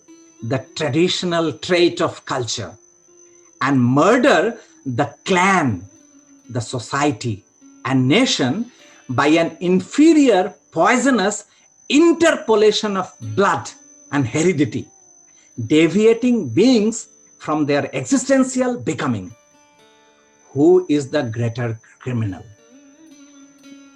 the traditional trait of culture and murder the clan, the society and nation by an inferior poisonous interpolation of blood and heredity, deviating beings from their existential becoming. Who is the greater criminal?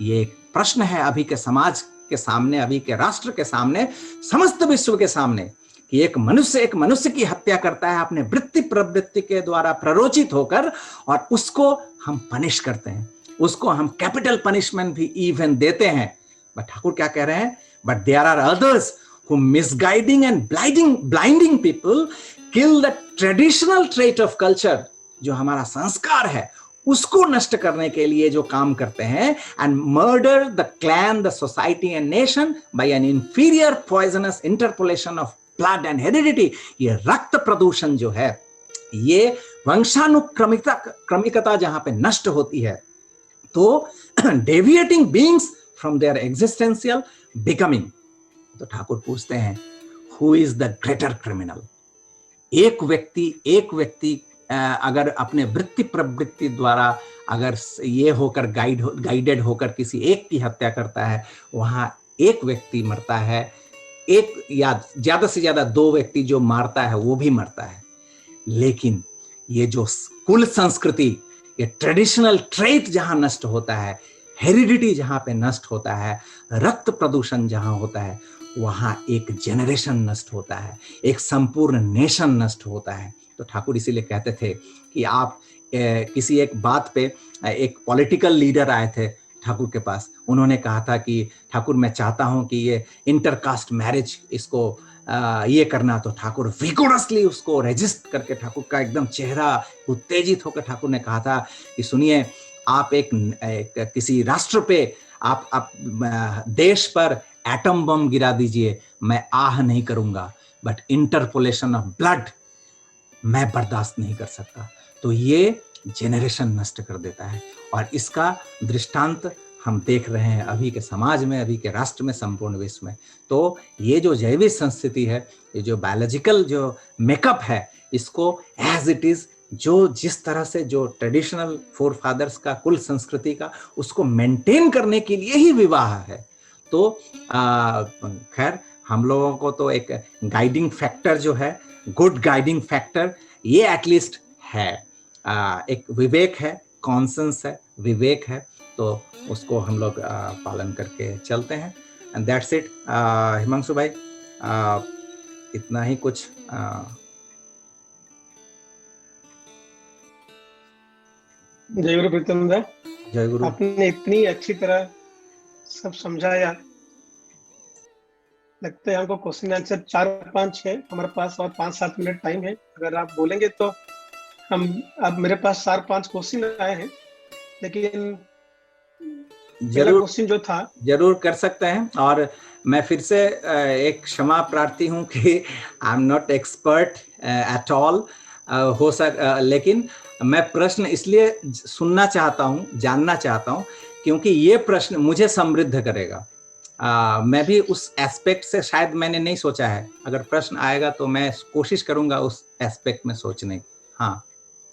ये एक प्रश्न है अभी के समाज के सामने, अभी के राष्ट्र के सामने, समस्त विश्व के सामने, कि एक मनुष्य की हत्या करता है अपने वृत्ति प्रवृत्ति के द्वारा प्ररोचित होकर, और उसको हम पनिश करते हैं, उसको हम कैपिटल पनिशमेंट भी इवन देते हैं। बट ठाकुर क्या कह रहे हैं, but there are others who misguiding and blinding people kill the traditional trait of culture, जो हमारा संस्कार है उसको नष्ट करने के लिए जो काम करते हैं, and murder the clan, the society and nation by an inferior poisonous interpolation of blood and heredity। ये रक्त प्रदूषण जो है, ये वंशानुक्रमिकता जहां पे नष्ट होती है, तो deviating beings from their existential becoming। तो ठाकुर पूछते हैं, who is the greater criminal? एक व्यक्ति अगर अपने वृत्ति प्रवृत्ति द्वारा अगर ये होकर गाइडेड होकर किसी एक की हत्या करता है, वहां एक व्यक्ति मरता है, एक या ज्यादा से ज्यादा दो व्यक्ति जो मारता है वो भी मरता है। लेकिन ये जो कुल संस्कृति, ये ट्रेडिशनल ट्रेट जहां नष्ट होता है, हेरिडिटी जहां पे नष्ट होता है, रक्त प्रदूषण जहां होता है, वहां एक जनरेशन नष्ट होता है, एक संपूर्ण नेशन नष्ट होता है। तो ठाकुर इसीलिए कहते थे कि आप किसी एक बात पे, एक पॉलिटिकल लीडर आए थे ठाकुर के पास, उन्होंने कहा था कि ठाकुर मैं चाहता हूं कि ये इंटरकास्ट मैरिज इसको ये करना। तो ठाकुर विगोरसली उसको रेजिस्ट करके, ठाकुर का एकदम चेहरा उत्तेजित होकर ठाकुर ने कहा था कि सुनिए, आप एक किसी राष्ट्र पे, आप देश पर एटम बम गिरा दीजिए, मैं आह नहीं करूंगा, बट इंटरपोलेशन ऑफ ब्लड मैं बर्दाश्त नहीं कर सकता। तो ये जेनरेशन नष्ट कर देता है, और इसका दृष्टांत हम देख रहे हैं अभी के समाज में, अभी के राष्ट्र में, संपूर्ण विश्व में। तो ये जो जैविक संस्थिति है, ये जो बायोलॉजिकल जो मेकअप है, इसको एज इट इज, जो जिस तरह से जो ट्रेडिशनल फोर फादर्स का, कुल संस्कृति का, उसको मेंटेन करने के लिए ही विवाह है। तो खैर हम लोगों को तो एक गाइडिंग फैक्टर जो है, गुड गाइडिंग फैक्टर, ये एटलीस्ट है, एक विवेक है, कॉन्सेंस है, विवेक है, तो उसको हम लोग पालन करके चलते हैं। And that's it. हिमांशु भाई, इतना ही कुछ जय गुरु प्रीतम दा, जय गुरु। आपने इतनी अच्छी तरह सब समझाया। लगता है हमको क्वेश्चन आंसर 4-5 है हमारे पास, और 5-7 मिनट टाइम है। अगर आप बोलेंगे तो हम, अब मेरे पास 4-5 क्वेश्चन आए हैं, लेकिन पहला जरूर क्वेश्चन जो था, जरूर कर सकते हैं। और मैं फिर से एक क्षमा प्रार्थी हूं कि I am not expert at all. लेकिन मैं प्रश्न इसलिए सुनना चाहता हूं, जानना चाहता हूं, क्योंकि ये प्रश्न मुझे समृद्ध करेगा। मैं भी उस एस्पेक्ट से शायद मैंने नहीं सोचा है। अगर प्रश्न आएगा तो मैं कोशिश करूंगा उस एस्पेक्ट में सोचने की। हाँ,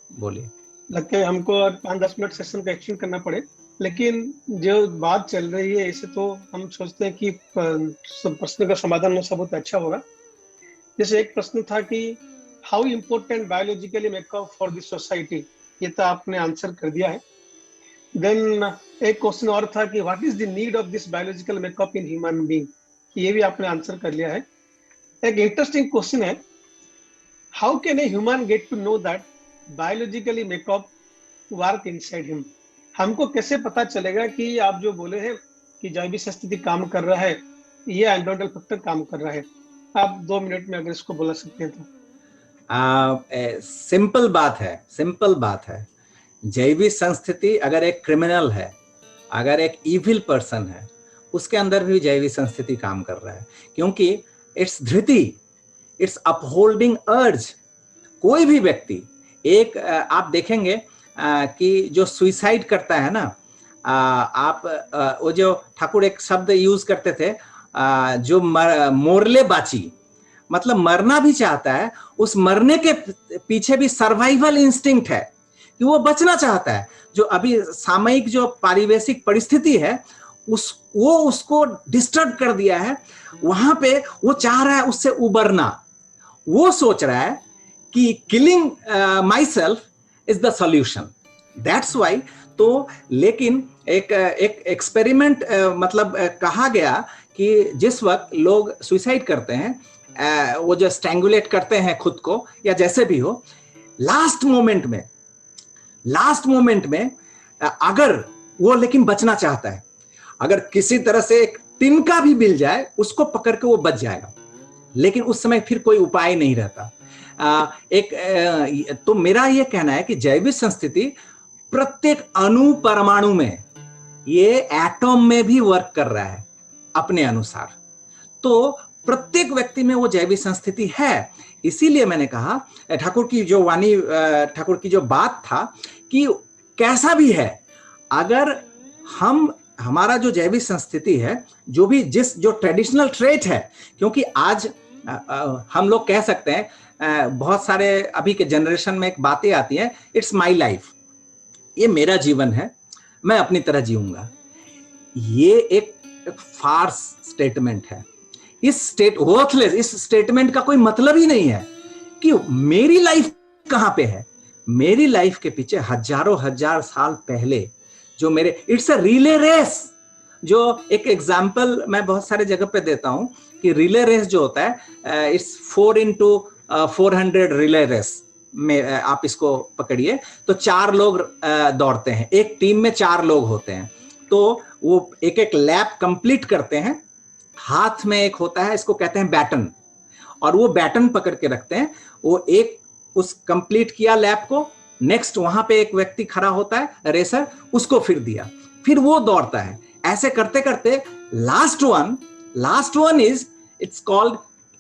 बोलिए। लगता है हमको और 5-10 मिनट सेशन का एक्सटेंड करना पड़े, लेकिन जो बात चल रही है इसे तो हम सोचते हैं कि सब प्रश्न का समाधान में सब बहुत अच्छा होगा। जैसे एक प्रश्न था कि how important biologically makeup for this society, ये तो आपने आंसर कर दिया है। देन एक क्वेश्चन और था कि what is the need of this biological makeup in human being, ये भी आपने आंसर कर लिया है। एक इंटरेस्टिंग क्वेश्चन है, how can a human get to know that biologically makeup work inside him. हमको कैसे पता चलेगा कि आप जो बोले हैं कि जैविक संस्थिति काम कर रहा है, ये एंडोडल फैक्टर काम कर रहा है। आप 2 मिनट में अगर इसको बोला सकते हैं तो। सिंपल बात है, सिंपल बात है। जैविक संस्थिति अगर एक क्रिमिनल है, अगर एक इविल पर्सन है, उसके अंदर भी जैविक संस्थिति काम कर रहा है, क्योंकि इट्स धृति, इट्स अपहोल्डिंग अर्ज। कोई भी व्यक्ति, एक आप देखेंगे कि जो सुइसाइड करता है ना, आप वो जो ठाकुर एक शब्द यूज करते थे, जो मोरले बाची, मतलब मरना भी चाहता है, उस मरने के पीछे भी सर्वाइवल इंस्टिंक्ट है कि वो बचना चाहता है। जो अभी सामयिक जो पारिवेशिक परिस्थिति है, वो उसको डिस्टर्ब कर दिया है, वहां पे वो चाह रहा है उससे उबरना। वो सोच रहा है कि killing my self is the solution. That's why. तो लेकिन एक एक्सपेरिमेंट मतलब कहा गया कि जिस वक्त लोग सुसाइड करते हैं, वो जो स्ट्रैंगुलेट करते हैं खुद को या जैसे भी हो, लास्ट मोमेंट में अगर वो लेकिन बचना चाहता है, अगर किसी तरह से एक तिनका भी मिल जाए, उसको पकड़ के वो बच जाएगा, लेकिन उस समय फिर कोई उपाय नहीं रहता। तो मेरा ये कहना है कि जैविक संस्थिति प्रत्येक अणु परमाणु में, ये एटॉम में भी वर्क कर रहा है अपने अनुसार। तो प्रत्येक व्यक्ति में वो जैविक संस्थिति है। इसीलिए मैंने कहा, ठाकुर की जो वाणी, ठाकुर की जो बात था कि कैसा भी है, अगर हमारा जो जैविक संस्थिति है, जो ट्रेडिशनल ट्रेट है, क्योंकि आज हम लोग कह सकते हैं, बहुत सारे अभी के जनरेशन में एक बातें आती हैं, इट्स माई लाइफ, ये मेरा जीवन है, मैं अपनी तरह जीऊंगा। ये एक फार्स स्टेटमेंट है। वर्थलेस इस स्टेटमेंट का कोई मतलब ही नहीं है कि मेरी लाइफ कहां पे है। मेरी लाइफ के पीछे हजारों हजार साल पहले जो मेरे, इट्स अ रिले रेस। जो एक एग्जाम्पल मैं बहुत सारे जगह पे देता हूं कि रिले रेस जो होता है, इट्स 4x400 रिले रेस में आप इसको पकड़िए, तो 4 लोग दौड़ते हैं, एक टीम में 4 लोग होते हैं। तो वो एक लैप कंप्लीट करते हैं, हाथ में एक होता है, इसको कहते हैं बैटन, और वो बैटन पकड़ के रखते हैं। वो एक उस कंप्लीट किया लैप को, नेक्स्ट वहां पे एक व्यक्ति खड़ा होता है, रेसर, उसको फिर दिया, फिर वो दौड़ता है। ऐसे करते करते last one is, it's called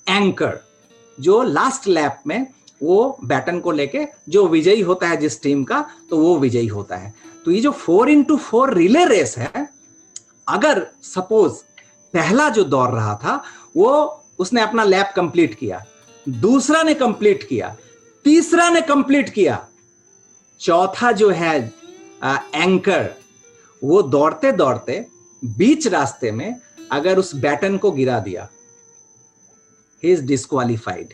anchor. जो लास्ट लैप में वो बैटन को लेके जो विजयी होता है जिस टीम का, तो वो विजयी होता है। तो ये जो 4x4 रिले रेस है, अगर सपोज पहला जो दौड़ रहा था वो, उसने अपना लैप कंप्लीट किया, दूसरा ने कंप्लीट किया, तीसरा ने कंप्लीट किया, चौथा जो है एंकर, वो दौड़ते दौड़ते बीच रास्ते में अगर उस बैटन को गिरा दिया, ही इज डिस्क्वालिफाइड,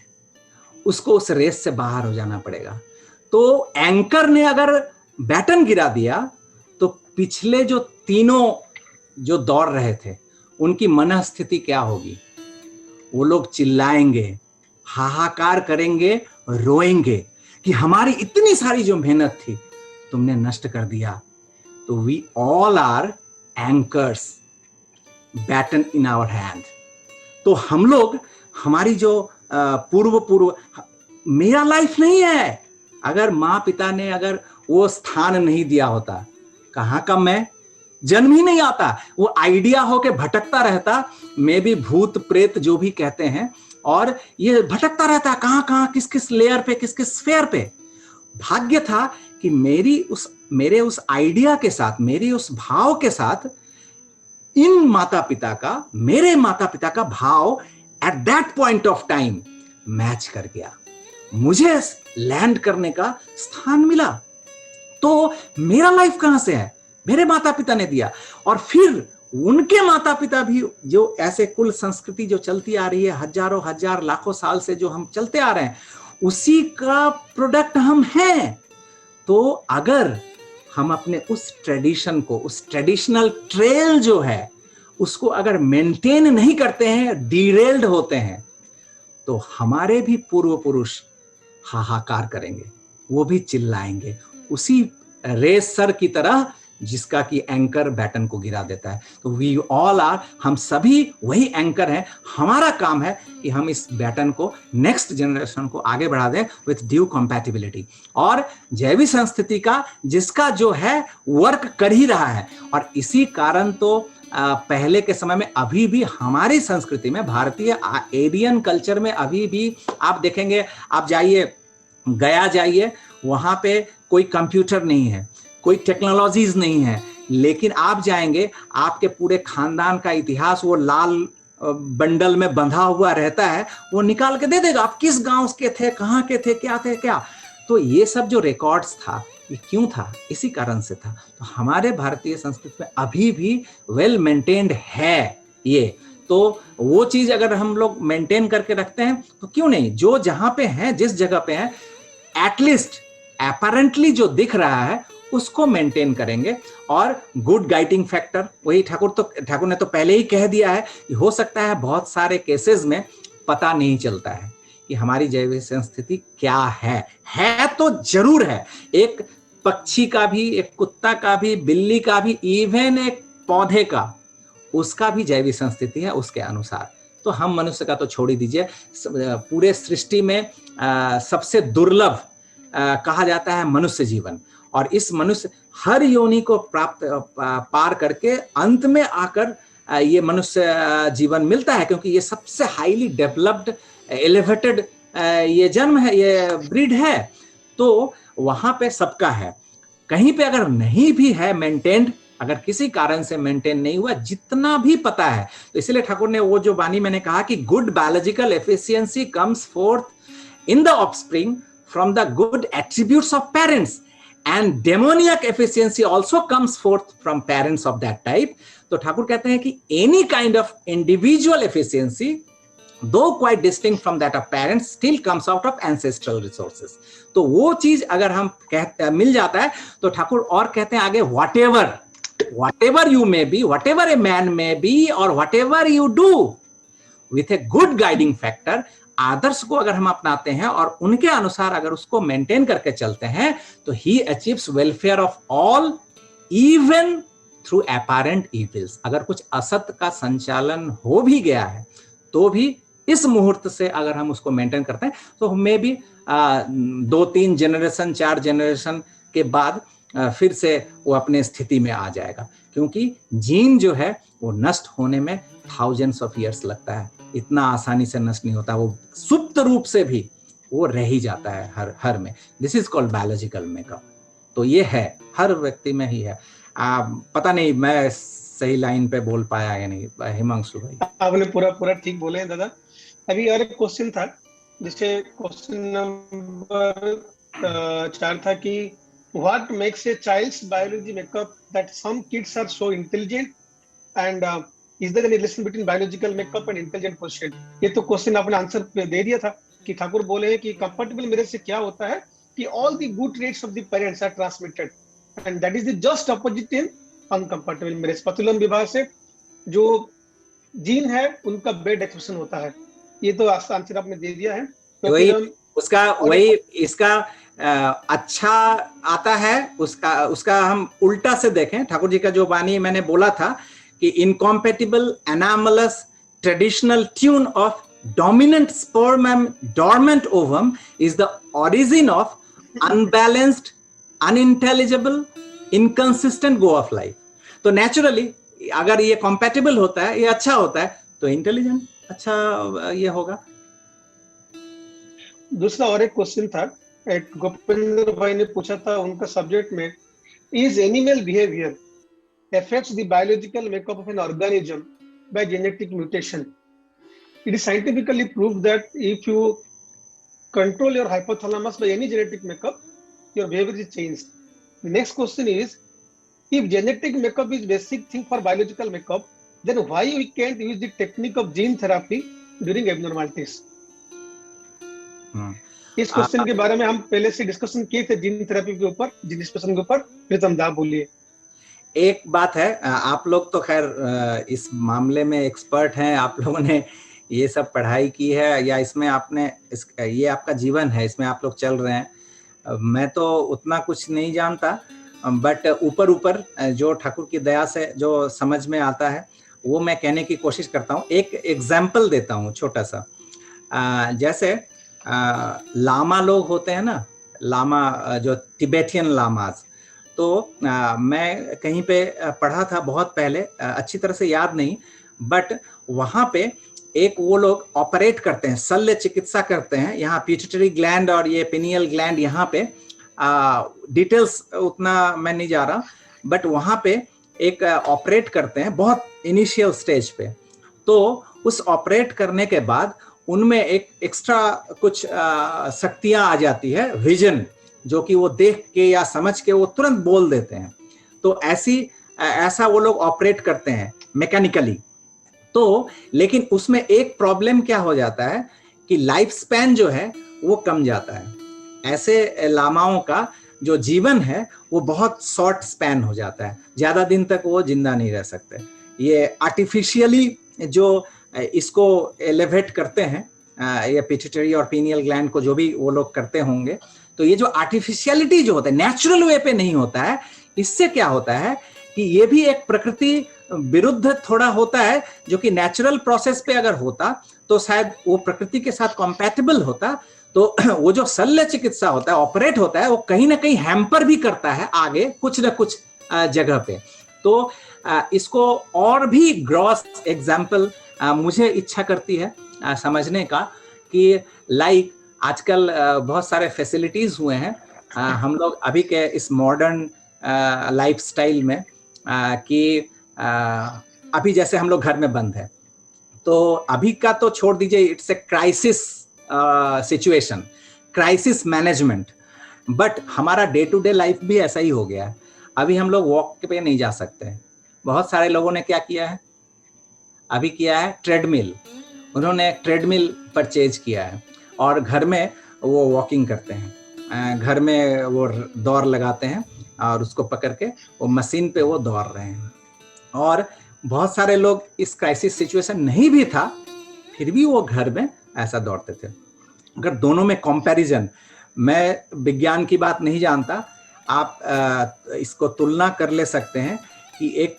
उसको उस रेस से बाहर हो जाना पड़ेगा। तो एंकर ने अगर बैटन गिरा दिया, तो पिछले जो तीनों जो दौड़ रहे थे, उनकी मनस्थिति क्या होगी? वो लोग चिल्लाएंगे, हाहाकार करेंगे, रोएंगे कि हमारी इतनी सारी जो मेहनत थी तुमने नष्ट कर दिया। तो we all are anchors, baton in our hand. तो हम लोग, हमारी जो पूर्व मेरा लाइफ नहीं है। अगर माँ पिता ने अगर वो स्थान नहीं दिया होता, कहाँ का मैं, जन्म ही नहीं आता। वो आइडिया हो के भटकता रहता, मैं भी भूत प्रेत जो भी कहते हैं, और ये भटकता रहता कहाँ कहाँ, किस किस लेयर पे, किस किस स्फेयर पे। भाग्य था कि मेरे उस आइडिया के साथ, मेरी उस भाव के साथ इन माता पिता का, मेरे माता पिता का भाव at that point of time match कर गया, मुझे लैंड करने का स्थान मिला। तो मेरा लाइफ कहां से है, मेरे माता पिता ने दिया। और फिर उनके माता पिता भी, जो ऐसे कुल संस्कृति जो चलती आ रही है हजारों हजार लाखों साल से, जो हम चलते आ रहे हैं, उसी का प्रोडक्ट हम हैं। तो अगर हम अपने उस ट्रेडिशन को, उस ट्रेडिशनल ट्रेल जो है, उसको अगर मेंटेन नहीं करते हैं, डीरेल्ड होते हैं, तो हमारे भी पूर्व पुरुष हाहाकार करेंगे, वो भी चिल्लाएंगे उसी रेसर की तरह जिसका कि एंकर बैटन को गिरा देता है। तो वी ऑल आर, हम सभी वही एंकर हैं। हमारा काम है कि हम इस बैटन को, नेक्स्ट जनरेशन को आगे बढ़ा दें विथ ड्यू कंपैटिबिलिटी। और जैविक संस्कृति का जिसका जो है वर्क कर ही रहा है। और इसी कारण तो पहले के समय में, अभी भी हमारी संस्कृति में, भारतीय एरियन कल्चर में अभी भी आप देखेंगे, आप जाइए, गया जाइए, वहां पे कोई कंप्यूटर नहीं है, कोई टेक्नोलॉजीज नहीं है, लेकिन आप जाएंगे, आपके पूरे खानदान का इतिहास वो लाल बंडल में बंधा हुआ रहता है, वो निकाल के दे देगा, आप किस गांव के थे, कहाँ के थे, क्या थे, क्या। तो ये सब जो रिकॉर्ड्स था, ये क्यों था, इसी कारण से था। तो हमारे भारतीय संस्कृति में अभी भी वेल मेंटेन्ड है ये। तो वो चीज अगर हम लोग मेंटेन करके रखते हैं, तो क्यों नहीं, जो जहां पे है, जिस जगह पे है, एटलीस्ट अपैरेंटली जो दिख रहा है उसको मेंटेन करेंगे। और गुड गाइडिंग फैक्टर, वही ठाकुर ने तो पहले ही कह दिया है कि हो सकता है बहुत सारे केसेस में पता नहीं चलता है कि हमारी जैविक संस्कृति क्या है तो जरूर है। एक पक्षी का भी, एक कुत्ता का भी, बिल्ली का भी, इवन एक पौधे का, उसका भी जैविक संस्कृति है उसके अनुसार। तो हम मनुष्य का तो छोड़ ही दीजिए, पूरे सृष्टि में सबसे दुर्लभ कहा जाता है मनुष्य जीवन। और इस मनुष्य हर योनि को प्राप्त पार करके अंत में आकर ये मनुष्य जीवन मिलता है, क्योंकि ये सबसे हाईली डेवलप्ड, एलिवेटेड ये जन्म है, ये ब्रीड है। तो वहां पे सबका है। कहीं पे अगर नहीं भी है मेंटेन्ड, अगर किसी कारण से मेंटेन नहीं हुआ, जितना भी पता है, तो इसलिए ठाकुर ने वो जो वाणी मैंने कहा कि good biological efficiency comes fourth in the offspring from the good attributes of parents, and demoniac efficiency also comes forth from parents of that type. तो ठाकुर कहते हैं कि any kind of individual efficiency, though quite distinct from that of parents, still comes out of ancestral resources. तो वो चीज अगर हम मिल जाता है, तो ठाकुर और कहते हैं आगे, whatever you may be, whatever a man may be, or whatever you do, with a good guiding factor, आदर्श को अगर हम अपनाते हैं और उनके अनुसार अगर उसको मेंटेन करके चलते हैं, तो ही achieves welfare of all, even through apparent evils. अगर कुछ असत का संचालन हो भी गया है, तो भी इस मुहूर्त से अगर हम उसको मेंटेन करते हैं, तो हमें भी 2-3 जनरेशन, 4 जनरेशन के बाद फिर से वो अपने स्थिति में आ जाएगा। क्योंकि जीन जो है वो नष्ट होने में थाउजेंड्स ऑफ ईयर्स लगता है, इतना आसानी से नष्ट नहीं होता। वो सुप्त रूप से भी वो रह ही जाता है हर में। This is called biological makeup. तो ये है, हर व्यक्ति में ही है। पता नहीं मैं सही लाइन पे बोल पाया या नहीं, हिमांशु भाई। आपने पूरा ठीक बोले हैं दादा। अभी और एक क्वेश्चन था, जैसे क्वेश्चन नंबर 4 था कि what makes a child's biology makeup that some kids are so intelligent and is there any relation between biological makeup and intelligent question. ये तो क्वेश्चन आपने आंसर दे दिया था कि ठाकुर बोले हैं कि कंपैटिबल मैरिज से क्या होता है कि all the good traits of the parents are transmitted and that is the just opposite in incompatible marriage. पतुलन विवाह से जो जीन है उनका बेड एक्सप्रेशन होता है। ये तो आंसर आपने दे दिया है। तो वही उसका, वही इसका अच्छा आता है उसका उसका हम उल्टा से देखें, ठाकुर जी का जो वाणी मैंने बोला था कि incompatible anomalous traditional tune of dominant sperm and dormant ovum is the origin of unbalanced, unintelligible, inconsistent go of life. तो नेचुरली अगर ये compatible होता है, ये अच्छा होता है, तो इंटेलिजेंट अच्छा ये होगा। दूसरा और एक क्वेश्चन था, एक गोपेंद्र भाई ने पूछा था, उनका सब्जेक्ट में is animal behaviour affects the biological makeup of an organism by genetic mutation. It is scientifically proved that if you control your hypothalamus by any genetic makeup, your behavior is changed. The next question is, if genetic makeup is basic thing for biological makeup, then why we can't use the technique of gene therapy during abnormalities? इस question के बारे में हम पहले से discussion किए थे gene therapy के ऊपर, जिस डिस्कशन के ऊपर प्रीतम दा बोलिए। एक बात है, आप लोग तो खैर इस मामले में एक्सपर्ट हैं, आप लोगों ने ये सब पढ़ाई की है या इसमें आपने ये आपका जीवन है, इसमें आप लोग चल रहे हैं। मैं तो उतना कुछ नहीं जानता, बट ऊपर ऊपर जो ठाकुर की दया से जो समझ में आता है वो मैं कहने की कोशिश करता हूँ। एक एग्जाम्पल देता हूँ छोटा सा। जैसे लामा लोग होते हैं ना, लामा जो तिबेटियन लामाज, तो मैं कहीं पे पढ़ा था बहुत पहले, अच्छी तरह से याद नहीं, बट वहाँ पे एक वो लोग ऑपरेट करते हैं, शल्य चिकित्सा करते हैं, यहाँ पिट्यूटरी ग्लैंड और ये पिनियल ग्लैंड, यहाँ पे डिटेल्स उतना मैं नहीं जा रहा, बट वहाँ पे एक ऑपरेट करते हैं बहुत इनिशियल स्टेज पे। तो उस ऑपरेट करने के बाद उनमें एक एक्स्ट्रा कुछ शक्तियाँ आ जाती है, विजन, जो कि वो देख के या समझ के वो तुरंत बोल देते हैं। तो ऐसा वो लोग ऑपरेट करते हैं मैकेनिकली। तो लेकिन उसमें एक प्रॉब्लम क्या हो जाता है कि लाइफ स्पैन जो है वो कम जाता है। ऐसे लामाओं का जो जीवन है वो बहुत शॉर्ट स्पैन हो जाता है, ज्यादा दिन तक वो जिंदा नहीं रह सकते। ये आर्टिफिशियली जो इसको एलिवेट करते हैं, ये पिट्यूटरी और पीनियल ग्लैंड को जो भी वो लोग करते होंगे, तो ये जो आर्टिफिशियलिटी जो होता है, नेचुरल वे पे नहीं होता है। इससे क्या होता है कि ये भी एक प्रकृति विरुद्ध थोड़ा होता है, जो कि नेचुरल प्रोसेस पे अगर होता तो शायद वो प्रकृति के साथ कंपैटिबल होता। तो वो जो शल्य चिकित्सा होता है, ऑपरेट होता है, वो कहीं ना कहीं हैम्पर भी करता है आगे कुछ ना कुछ जगह पे। तो इसको और भी ग्रॉस एग्जाम्पल मुझे इच्छा करती है समझने का कि लाइक आजकल बहुत सारे फैसिलिटीज हुए हैं हम लोग अभी के इस मॉडर्न लाइफस्टाइल में, कि अभी जैसे हम लोग घर में बंद है, तो अभी का तो छोड़ दीजिए, it's a crisis situation, crisis management, but हमारा डे टू डे लाइफ भी ऐसा ही हो गया है। अभी हम लोग वॉक पे नहीं जा सकते। बहुत सारे लोगों ने क्या किया है, अभी किया है ट्रेडमिल, उन्होंने एक ट्रेडमिल परचेज किया है और घर में वो वॉकिंग करते हैं, घर में वो दौड़ लगाते हैं और उसको पकड़ के वो मशीन पे वो दौड़ रहे हैं। और बहुत सारे लोग, इस क्राइसिस सिचुएशन नहीं भी था फिर भी वो घर में ऐसा दौड़ते थे। अगर दोनों में कंपैरिजन, मैं विज्ञान की बात नहीं जानता, आप इसको तुलना कर ले सकते हैं कि एक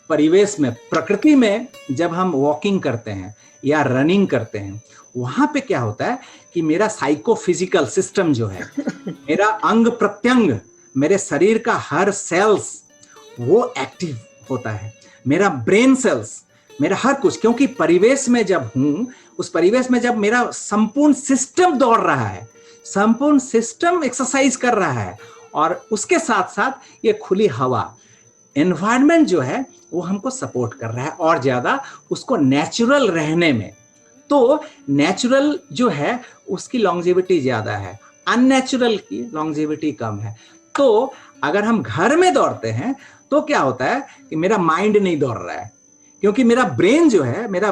परिवेश में, प्रकृति में जब हम वॉकिंग करते हैं या रनिंग करते हैं, वहां पे क्या होता है कि मेरा साइकोफिजिकल सिस्टम जो है, मेरा अंग प्रत्यंग, मेरे शरीर का हर सेल्स वो एक्टिव होता है, मेरा ब्रेन सेल्स, मेरा हर कुछ, क्योंकि परिवेश में जब हूं, उस परिवेश में जब मेरा संपूर्ण सिस्टम दौड़ रहा है, संपूर्ण सिस्टम एक्सरसाइज कर रहा है, और उसके साथ साथ ये खुली हवा, एनवायरनमेंट जो है वो हमको सपोर्ट कर रहा है और ज्यादा उसको नेचुरल रहने में। तो नेचुरल जो है उसकी लॉन्जेविटी ज्यादा है, अननेचुरल की लॉन्जेविटी कम है। तो अगर हम घर में दौड़ते हैं तो क्या होता है कि मेरा माइंड नहीं दौड़ रहा है, क्योंकि मेरा ब्रेन जो है, मेरा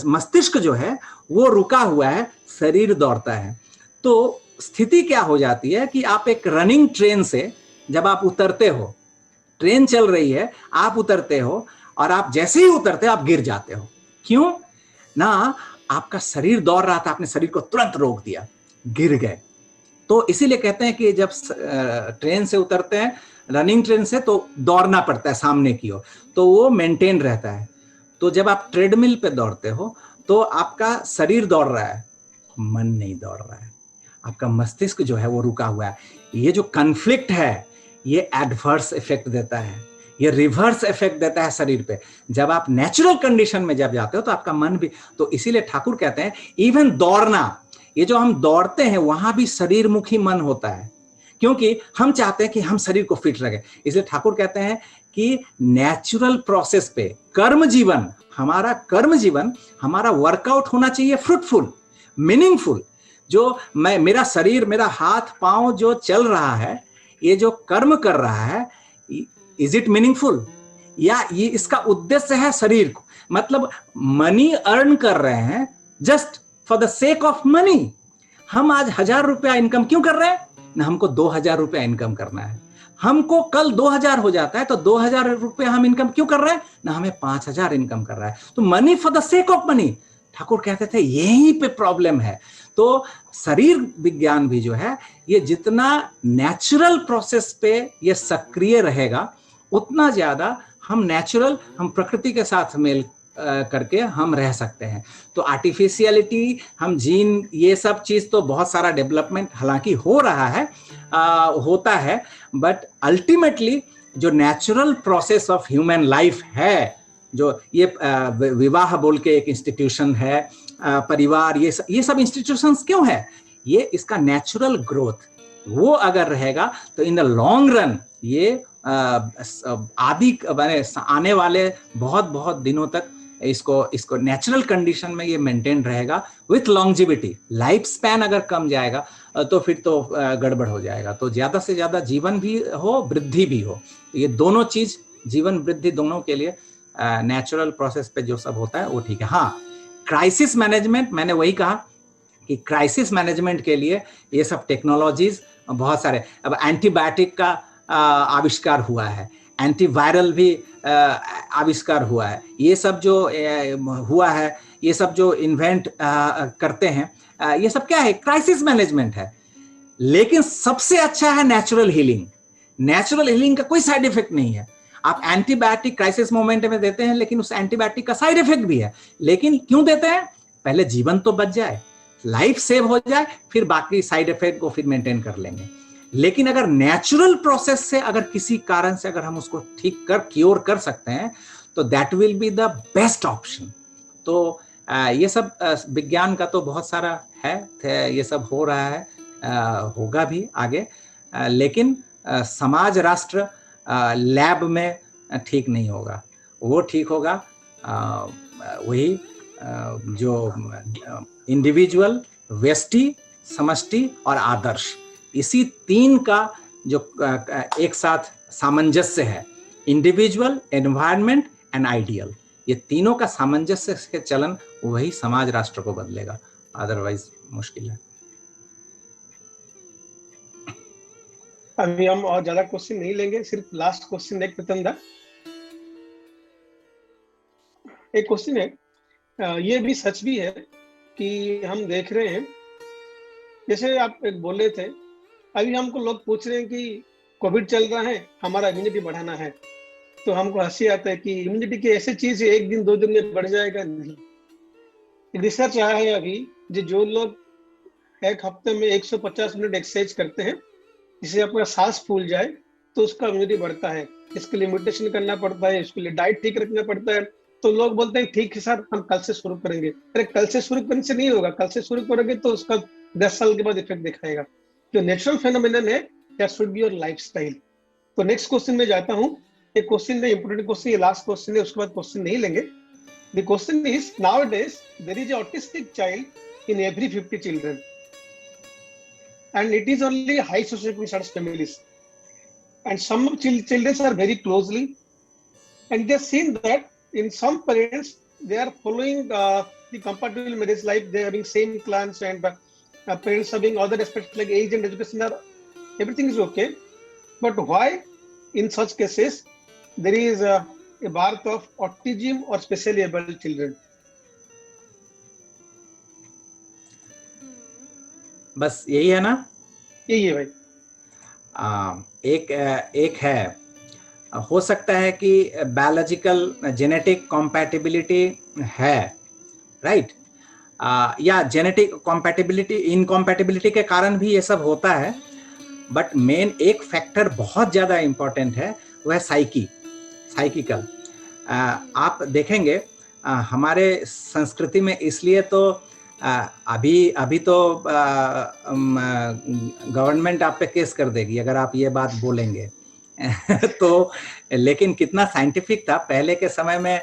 मस्तिष्क जो है वो रुका हुआ है, शरीर दौड़ता है। तो स्थिति क्या हो जाती है कि आप एक रनिंग ट्रेन से जब आप उतरते हो, ट्रेन चल रही है, आप उतरते हो और आप जैसे ही उतरते हो आप गिर जाते हो। क्यों ना, आपका शरीर दौड़ रहा था, आपने शरीर को तुरंत रोक दिया, गिर गए। तो इसीलिए कहते हैं कि जब ट्रेन से उतरते हैं, रनिंग ट्रेन से, तो दौड़ना पड़ता है सामने की ओर, तो वो मेंटेन रहता है। तो जब आप ट्रेडमिल पे दौड़ते हो तो आपका शरीर दौड़ रहा है, मन नहीं दौड़ रहा है, आपका मस्तिष्क जो है वो रुका हुआ है। ये जो कन्फ्लिक्ट है ये एडवर्स इफेक्ट देता है, ये रिवर्स इफेक्ट देता है शरीर पे। जब आप नेचुरल कंडीशन में जब जाते हो तो आपका मन भी, तो इसीलिए ठाकुर कहते हैं इवन दौड़ना, ये जो हम दौड़ते हैं वहां भी शरीर मुखी मन होता है, क्योंकि हम चाहते हैं कि हम शरीर को फिट रखें। इसलिए ठाकुर कहते हैं कि नेचुरल प्रोसेस पे कर्म जीवन, हमारा वर्कआउट होना चाहिए फ्रूटफुल, मीनिंगफुल। जो मेरा शरीर, मेरा हाथ पांव जो चल रहा है, ये जो कर्म कर रहा है, इज इट मीनिंगफुल, या ये इसका उद्देश्य है शरीर को, मतलब मनी अर्न कर रहे हैं just for the sake of money. हम आज 1000 रुपया इनकम क्यों कर रहे हैं? ना हमको 2000 रुपया इनकम करना है, हमको कल 2000 हो जाता है तो 2000 रुपया हम इनकम क्यों कर रहे हैं? ना हमें 5000 इनकम कर रहा है। तो money for the sake of money, Thakur कहते थे यहीं पे प्रॉब्लम है। तो शरीर विज्ञान भी जो है, ये जितना नेचुरल प्रोसेस पे ये सक्रिय रहेगा, उतना ज्यादा हम प्रकृति के साथ मेल करके हम रह सकते हैं। तो आर्टिफिशियलिटी, हम जीन, ये सब चीज तो बहुत सारा डेवलपमेंट हालांकि हो रहा है, होता है, बट अल्टीमेटली जो natural process of human life है, जो ये विवाह बोल के एक इंस्टीट्यूशन है, परिवार, ये सब इंस्टीट्यूशंस क्यों है? ये इसका नेचुरल ग्रोथ वो अगर रहेगा तो इन द लॉन्ग रन ये आने वाले बहुत बहुत दिनों तक इसको नेचुरल कंडीशन में ये मेंटेन रहेगा विथ लॉन्जिविटी। लाइफ स्पैन अगर कम जाएगा तो फिर तो गड़बड़ हो जाएगा। तो ज्यादा से ज्यादा जीवन भी हो, वृद्धि भी हो, ये दोनों चीज, जीवन वृद्धि दोनों के लिए नेचुरल प्रोसेस पे जो सब होता है वो ठीक है। हाँ, क्राइसिस मैनेजमेंट, मैंने वही कहा कि क्राइसिस मैनेजमेंट के लिए ये सब टेक्नोलॉजीज बहुत सारे, अब एंटीबायोटिक का आविष्कार हुआ है, एंटीवायरल भी आविष्कार हुआ है, ये सब जो हुआ है, ये सब जो इन्वेंट करते हैं, ये सब क्या है? क्राइसिस मैनेजमेंट है। लेकिन सबसे अच्छा है नेचुरल हीलिंग। नेचुरल हीलिंग का कोई साइड इफेक्ट नहीं है। आप एंटीबायोटिक क्राइसिस मोमेंट में देते हैं, लेकिन उस एंटीबायोटिक का साइड इफेक्ट भी है। लेकिन क्यों देते हैं? पहले जीवन तो बच जाए, लाइफ सेव हो जाए, फिर बाकी साइड इफेक्ट को फिर मेंटेन कर लेंगे। लेकिन अगर नेचुरल प्रोसेस से अगर किसी कारण से अगर हम उसको ठीक कर क्योर कर सकते हैं तो that will be the best option. तो ये सब विज्ञान का तो बहुत सारा है, ये सब हो रहा है, होगा भी आगे, लेकिन समाज राष्ट्र लैब में ठीक नहीं होगा। वो ठीक होगा वही जो इंडिविजुअल, व्यष्टि, समष्टि और आदर्श, इसी तीन का जो एक साथ सामंजस्य है, इंडिविजुअल, एनवायरनमेंट एंड आइडियल, ये तीनों का सामंजस्य के चलन वही समाज राष्ट्र को बदलेगा, अदरवाइज मुश्किल है। अभी हम और ज्यादा क्वेश्चन नहीं लेंगे, सिर्फ लास्ट क्वेश्चन एक प्रतंदा। एक क्वेश्चन है, ये भी सच भी है कि हम देख रहे हैं, जैसे आप एक बोले थे, अभी हमको लोग पूछ रहे हैं कि कोविड चल रहा है, हमारा इम्यूनिटी बढ़ाना है, तो हमको हंसी आता है कि इम्यूनिटी की ऐसी चीज है एक दिन 2 दिन में बढ़ जाएगा, नहीं। रिसर्च आया है अभी, जो लोग एक हफ्ते में 150 मिनट एक्सरसाइज करते हैं, जिससे अपना सांस फूल जाए, तो उसका इम्यूनिटी बढ़ता है। इसके लिए मेडिटेशन करना पड़ता है, इसके लिए डाइट ठीक रखना पड़ता है। तो लोग बोलते हैं ठीक है सर, हम कल से शुरू करेंगे। अरे कल से शुरू करने से नहीं होगा, कल से शुरू करोगे तो उसका 10 साल के बाद इफेक्ट दिखाएगा। जो नेचुरल फेनोमेनन है, that should be your lifestyle. तो नेक्स्ट क्वेश्चन में जाता हूँ। एक क्वेश्चन है, इंपोर्टेंट क्वेश्चन, ये लास्ट क्वेश्चन है, उसके बाद क्वेश्चन नहीं लेंगे। The question is, nowadays there is autistic child in every 50 children and it is only high socioeconomic families, and some children are very closely, and they have seen that in some parents they are following the compatible marriage life, they are having same clans, and parents having other aspects like age and education are, everything is okay, but why in such cases there is a birth of autism or specially able children? बस यही है ना, यही है भाई। एक है, हो सकता है कि बायोलॉजिकल जेनेटिक कॉम्पैटिबिलिटी है, राइट, या जेनेटिक कॉम्पैटिबिलिटी इनकॉम्पैटिबिलिटी के कारण भी ये सब होता है, बट मेन एक फैक्टर बहुत ज़्यादा इम्पोर्टेंट है, वह है साइकिकल। आप देखेंगे हमारे संस्कृति में, इसलिए तो अभी तो गवर्नमेंट आप पे केस कर देगी अगर आप ये बात बोलेंगे तो लेकिन कितना साइंटिफिक था पहले के समय में।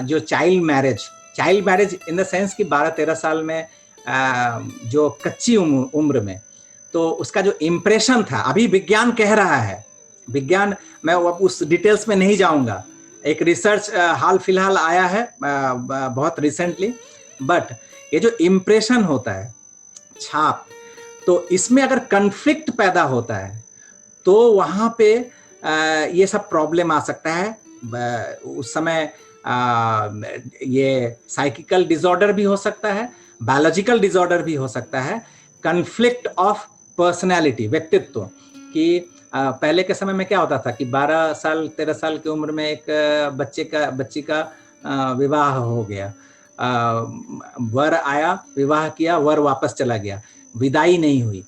जो child marriage in the sense कि 12-13 साल में जो कच्ची उम्र में, तो उसका जो इम्प्रेशन था, अभी विज्ञान कह रहा है, विज्ञान, मैं उस डिटेल्स में नहीं जाऊंगा, एक रिसर्च हाल फिलहाल आया है बहुत रिसेंटली, बट ये जो इम्प्रेशन होता है, छाप, तो इसमें अगर कन्फ्लिक्ट पैदा होता है तो वहां पे ये सब प्रॉब्लम आ सकता है। उस समय ये साइकिकल डिसऑर्डर भी हो सकता है, बायोलॉजिकल डिसऑर्डर भी हो सकता है, कन्फ्लिक्ट ऑफ पर्सनैलिटी, व्यक्तित्व कि पहले के समय में क्या होता था कि 12 साल 13 साल की उम्र में एक बच्ची का विवाह हो गया, वर आया, विवाह किया, वर वापस चला गया, विदाई नहीं हुई,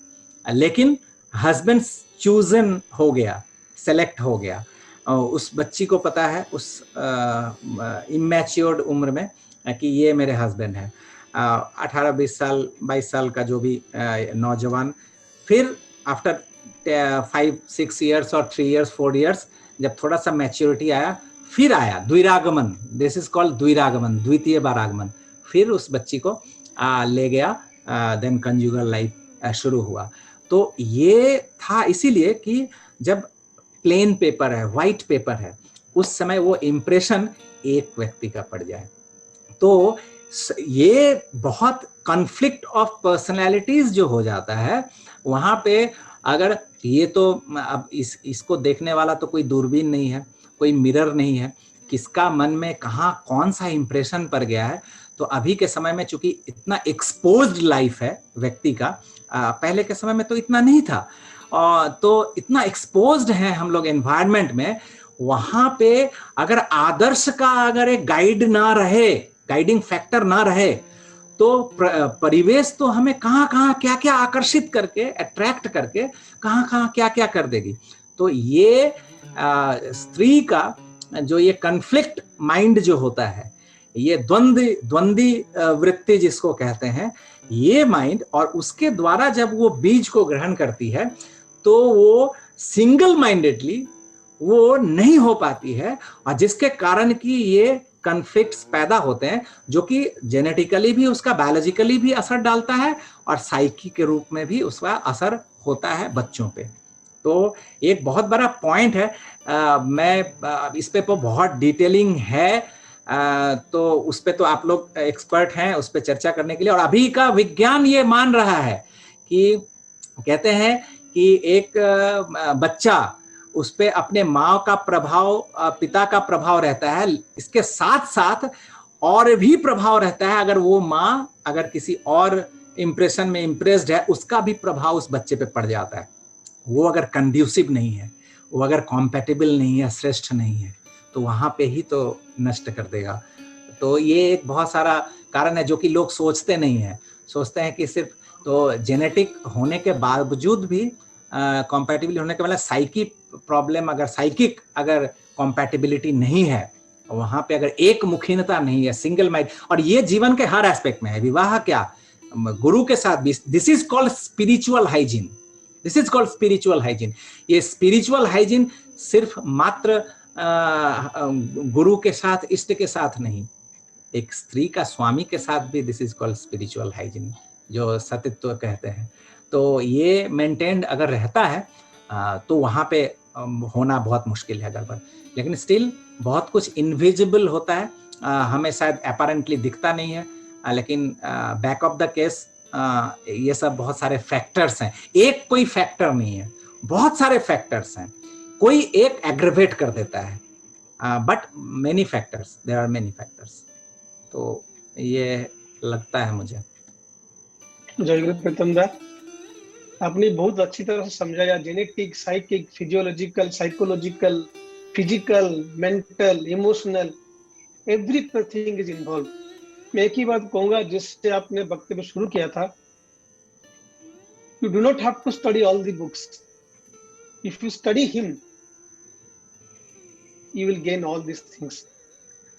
लेकिन हस्बैंड चूजन हो गया, सेलेक्ट हो गया, उस बच्ची को पता है उस इमैच्योर्ड उम्र में कि ये मेरे हस्बैंड है। 18-20 साल 22 साल का जो भी नौजवान, फिर आफ्टर 5-6 ईयर्स और 3 ईयर्स 4 ईयर्स जब थोड़ा सा मैच्योरिटी आया, फिर आया द्विरागमन, दिस इज कॉल्ड द्विरागमन, द्वितीय बार आगमन, फिर उस बच्ची को ले गया, देन कंजुगल लाइफ शुरू हुआ। तो ये था इसीलिए कि जब प्लेन पेपर है, व्हाइट पेपर है, उस समय वो इम्प्रेशन एक व्यक्ति का पड़ जाए, तो ये बहुत कॉन्फ्लिक्ट ऑफ पर्सनैलिटीज जो हो जाता है वहां पे। अगर ये तो अब इसको देखने वाला तो कोई दूरबीन नहीं है, कोई मिरर नहीं है, किसका मन में कहाँ कौन सा इंप्रेशन पड़ गया है। तो अभी के समय में चूंकि इतना एक्सपोज्ड लाइफ है व्यक्ति का, पहले के समय में तो इतना नहीं था, तो इतना एक्सपोज्ड है हम लोग एनवायरनमेंट में, वहां पे अगर आदर्श का अगर एक गाइड ना रहे, गाइडिंग फैक्टर ना रहे, तो परिवेश तो हमें कहाँ कहाँ क्या क्या आकर्षित करके, अट्रैक्ट करके कहाँ कहाँ क्या क्या कर देगी। तो ये स्त्री का जो ये कन्फ्लिक्ट माइंड जो होता है, ये द्वंद्वी वृत्ति जिसको कहते हैं, ये माइंड, और उसके द्वारा जब वो बीज को ग्रहण करती है तो वो सिंगल माइंडेडली वो नहीं हो पाती है, और जिसके कारण कि ये कन्फ्लिक्ट्स पैदा होते हैं, जो कि जेनेटिकली भी उसका बायोलॉजिकली भी असर डालता है और साइकी के रूप में भी उसका असर होता है बच्चों पे। तो एक बहुत बड़ा पॉइंट है, मैं इस पे बहुत डिटेलिंग है, तो उस पे तो आप लोग एक्सपर्ट हैं उस पे चर्चा करने के लिए। और अभी का विज्ञान ये मान रहा है कि कहते हैं कि एक बच्चा, उस पे अपने माँ का प्रभाव, पिता का प्रभाव रहता है, इसके साथ साथ और भी प्रभाव रहता है, अगर वो माँ अगर किसी और इंप्रेशन में इम्प्रेस्ड है, उसका भी प्रभाव उस बच्चे पे पड़ जाता है। वो अगर कंड्यूसिव नहीं है, वो अगर कॉम्पैटिबल नहीं है, श्रेष्ठ नहीं है, तो वहां पे ही तो नष्ट कर देगा। तो ये एक बहुत सारा कारण है जो कि लोग सोचते नहीं है, सोचते हैं कि सिर्फ तो जेनेटिक होने के बावजूद भी कॉम्पैटिबिलिटी होने के बाद साइकी प्रॉब्लम, अगर साइकिक अगर कॉम्पैटिबिलिटी नहीं है, वहां पे अगर एक मुखीनता नहीं है, सिंगल माइंड, और ये जीवन के हर एस्पेक्ट में है, विवाह क्या, गुरु के साथ भी, this is called spiritual hygiene, this is called spiritual hygiene. ये स्पिरिचुअल हाइजीन सिर्फ मात्र गुरु के साथ, इष्ट के साथ नहीं, एक स्त्री का स्वामी के साथ भी this is called spiritual hygiene, जो सतीत्व कहते हैं। तो ये मेंटेन्ड अगर रहता है तो वहां पे होना बहुत मुश्किल है गड़बड़, लेकिन स्टिल बहुत कुछ इनविजिबल होता है, हमें शायद अपैरेंटली दिखता नहीं है, लेकिन बैक ऑफ द केस ये सब बहुत सारे फैक्टर्स हैं, एक कोई फैक्टर नहीं है, बहुत सारे फैक्टर्स हैं, कोई एक एग्रेवेट कर देता है, but many factors, there are many factors. तो ये लगता है मुझे। जय गुरु प्रीतम दा। आपने बहुत अच्छी तरह से समझाया, genetic, psychic, physiological, psychological, physical, mental, emotional, everything is involve. मैं एक ही बात कहूंगा जिससे आपने वक्तव्य शुरू किया था, you do not have to study all the books, if you study him you will gain all this things.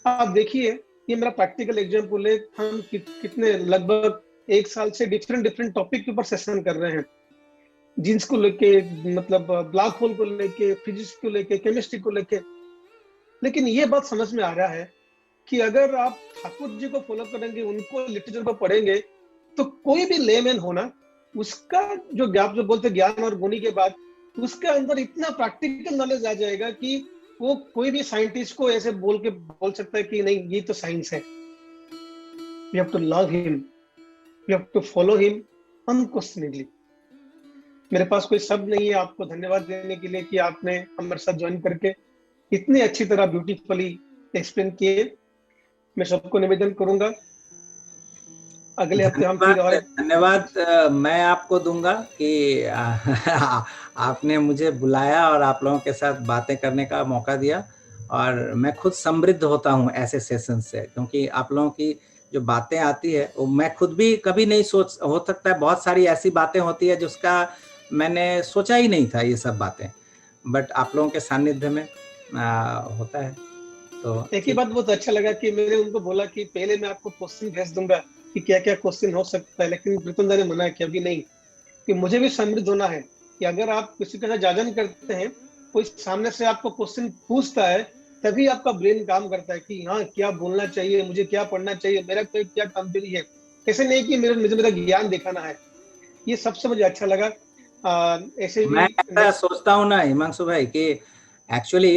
आप देखिए, ये मेरा प्रैक्टिकल एग्जांपल है। हम कितने लगभग 1 साल से डिफरेंट डिफरेंट टॉपिक के ऊपर सेशन कर रहे हैं, जीन्स को लेके, मतलब ब्लैक होल को लेके, फिजिक्स को लेके, केमिस्ट्री को लेके। लेकिन ये बात समझ में आ रहा है कि अगर आप ठाकुर जी को फॉलो करेंगे, उनको लिटरेचर को पढ़ेंगे, तो कोई भी लेमैन होना, उसका जो आप जो बोलते ज्ञान और गुणी के बाद, उसके अंदर इतना प्रैक्टिकल नॉलेज आ जाएगा कि वो कोई भी साइंटिस्ट को ऐसे बोल सकता है कि नहीं ये तो साइंस है। We have to love him, we have to follow him unquestionably. मेरे पास कोई शब्द नहीं है आपको धन्यवाद देने के लिए कि आपने हमारे साथ ज्वाइन करके इतनी अच्छी तरह ब्यूटीफुली एक्सप्लेन किए। मैं सबको निवेदन करूंगा अगले हफ्ते हम फिर और धन्यवाद मैं आपको दूंगा कि आपने मुझे बुलाया और आप लोगों के साथ बातें करने का मौका दिया, और मैं खुद समृद्ध होता हूँ ऐसे सेशन से, क्योंकि आप लोगों की जो बातें आती है वो मैं खुद भी कभी नहीं सोच, हो सकता है बहुत सारी ऐसी बातें होती है जिसका मैंने सोचा ही नहीं था ये सब बातें, बट आप लोगों के सानिध्य में होता है। तो एक ही बात बहुत अच्छा लगा कि मैंने उनको बोला कि पहले मैं आपको क्वेश्चन भेज दूंगा कि क्या क्या क्वेश्चन हो सकता है, लेकिन प्रीतम ने मना किया अभी नहीं, कि मुझे भी समृद्ध होना है कि अगर आप किसी के साथ जाजन करते हैं, कोई सामने से आपको क्वेश्चन पूछता है, तभी आपका ब्रेन काम करता है कि हाँ क्या बोलना चाहिए, मुझे क्या पढ़ना चाहिए, मेरा कोई क्या कमजोरी है। ऐसे नहीं कि मुझे मेरा ज्ञान दिखाना है। ये सबसे मुझे अच्छा लगा। ऐसे मैं ऐसा सोचता हूँ ना हिमांशु भाई कि एक्चुअली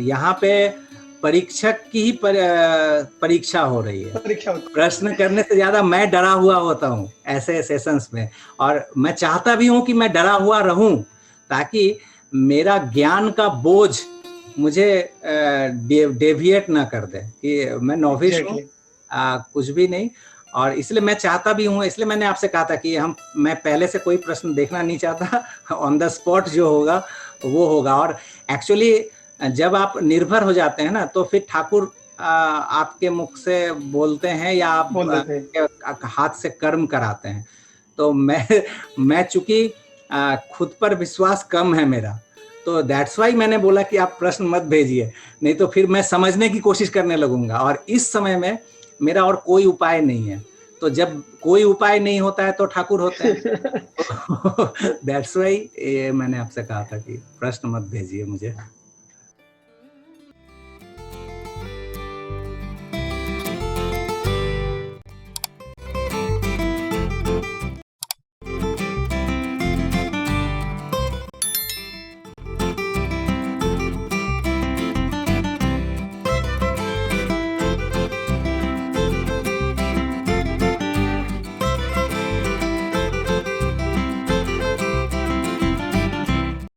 यहाँ पे परीक्षक की ही परीक्षा हो रही है, प्रश्न करने से ज्यादा मैं डरा हुआ होता हूँ ऐसे सेशंस में, और मैं चाहता भी हूँ कि मैं डरा हुआ रहूं ताकि मेरा ज्ञान का बोझ मुझे डेविएट ना कर दे कि मैं नॉविश हूँ, कुछ भी नहीं। और इसलिए मैं चाहता भी हूँ, इसलिए मैंने आपसे कहा था कि मैं पहले से कोई प्रश्न देखना नहीं चाहता, ऑन द स्पॉट जो होगा वो होगा। और एक्चुअली जब आप निर्भर हो जाते हैं ना, तो फिर ठाकुर आपके मुख से बोलते हैं या आप हाथ से कर्म कराते हैं। तो मैं चूंकि खुद पर विश्वास कम है मेरा, तो दैट्स वाई मैंने बोला कि आप प्रश्न मत भेजिए, नहीं तो फिर मैं समझने की कोशिश करने लगूंगा, और इस समय में मेरा और कोई उपाय नहीं है। तो जब कोई उपाय नहीं होता है तो ठाकुर होते हैं। दैट्स वाई मैंने आपसे कहा था कि प्रश्न मत भेजिए मुझे।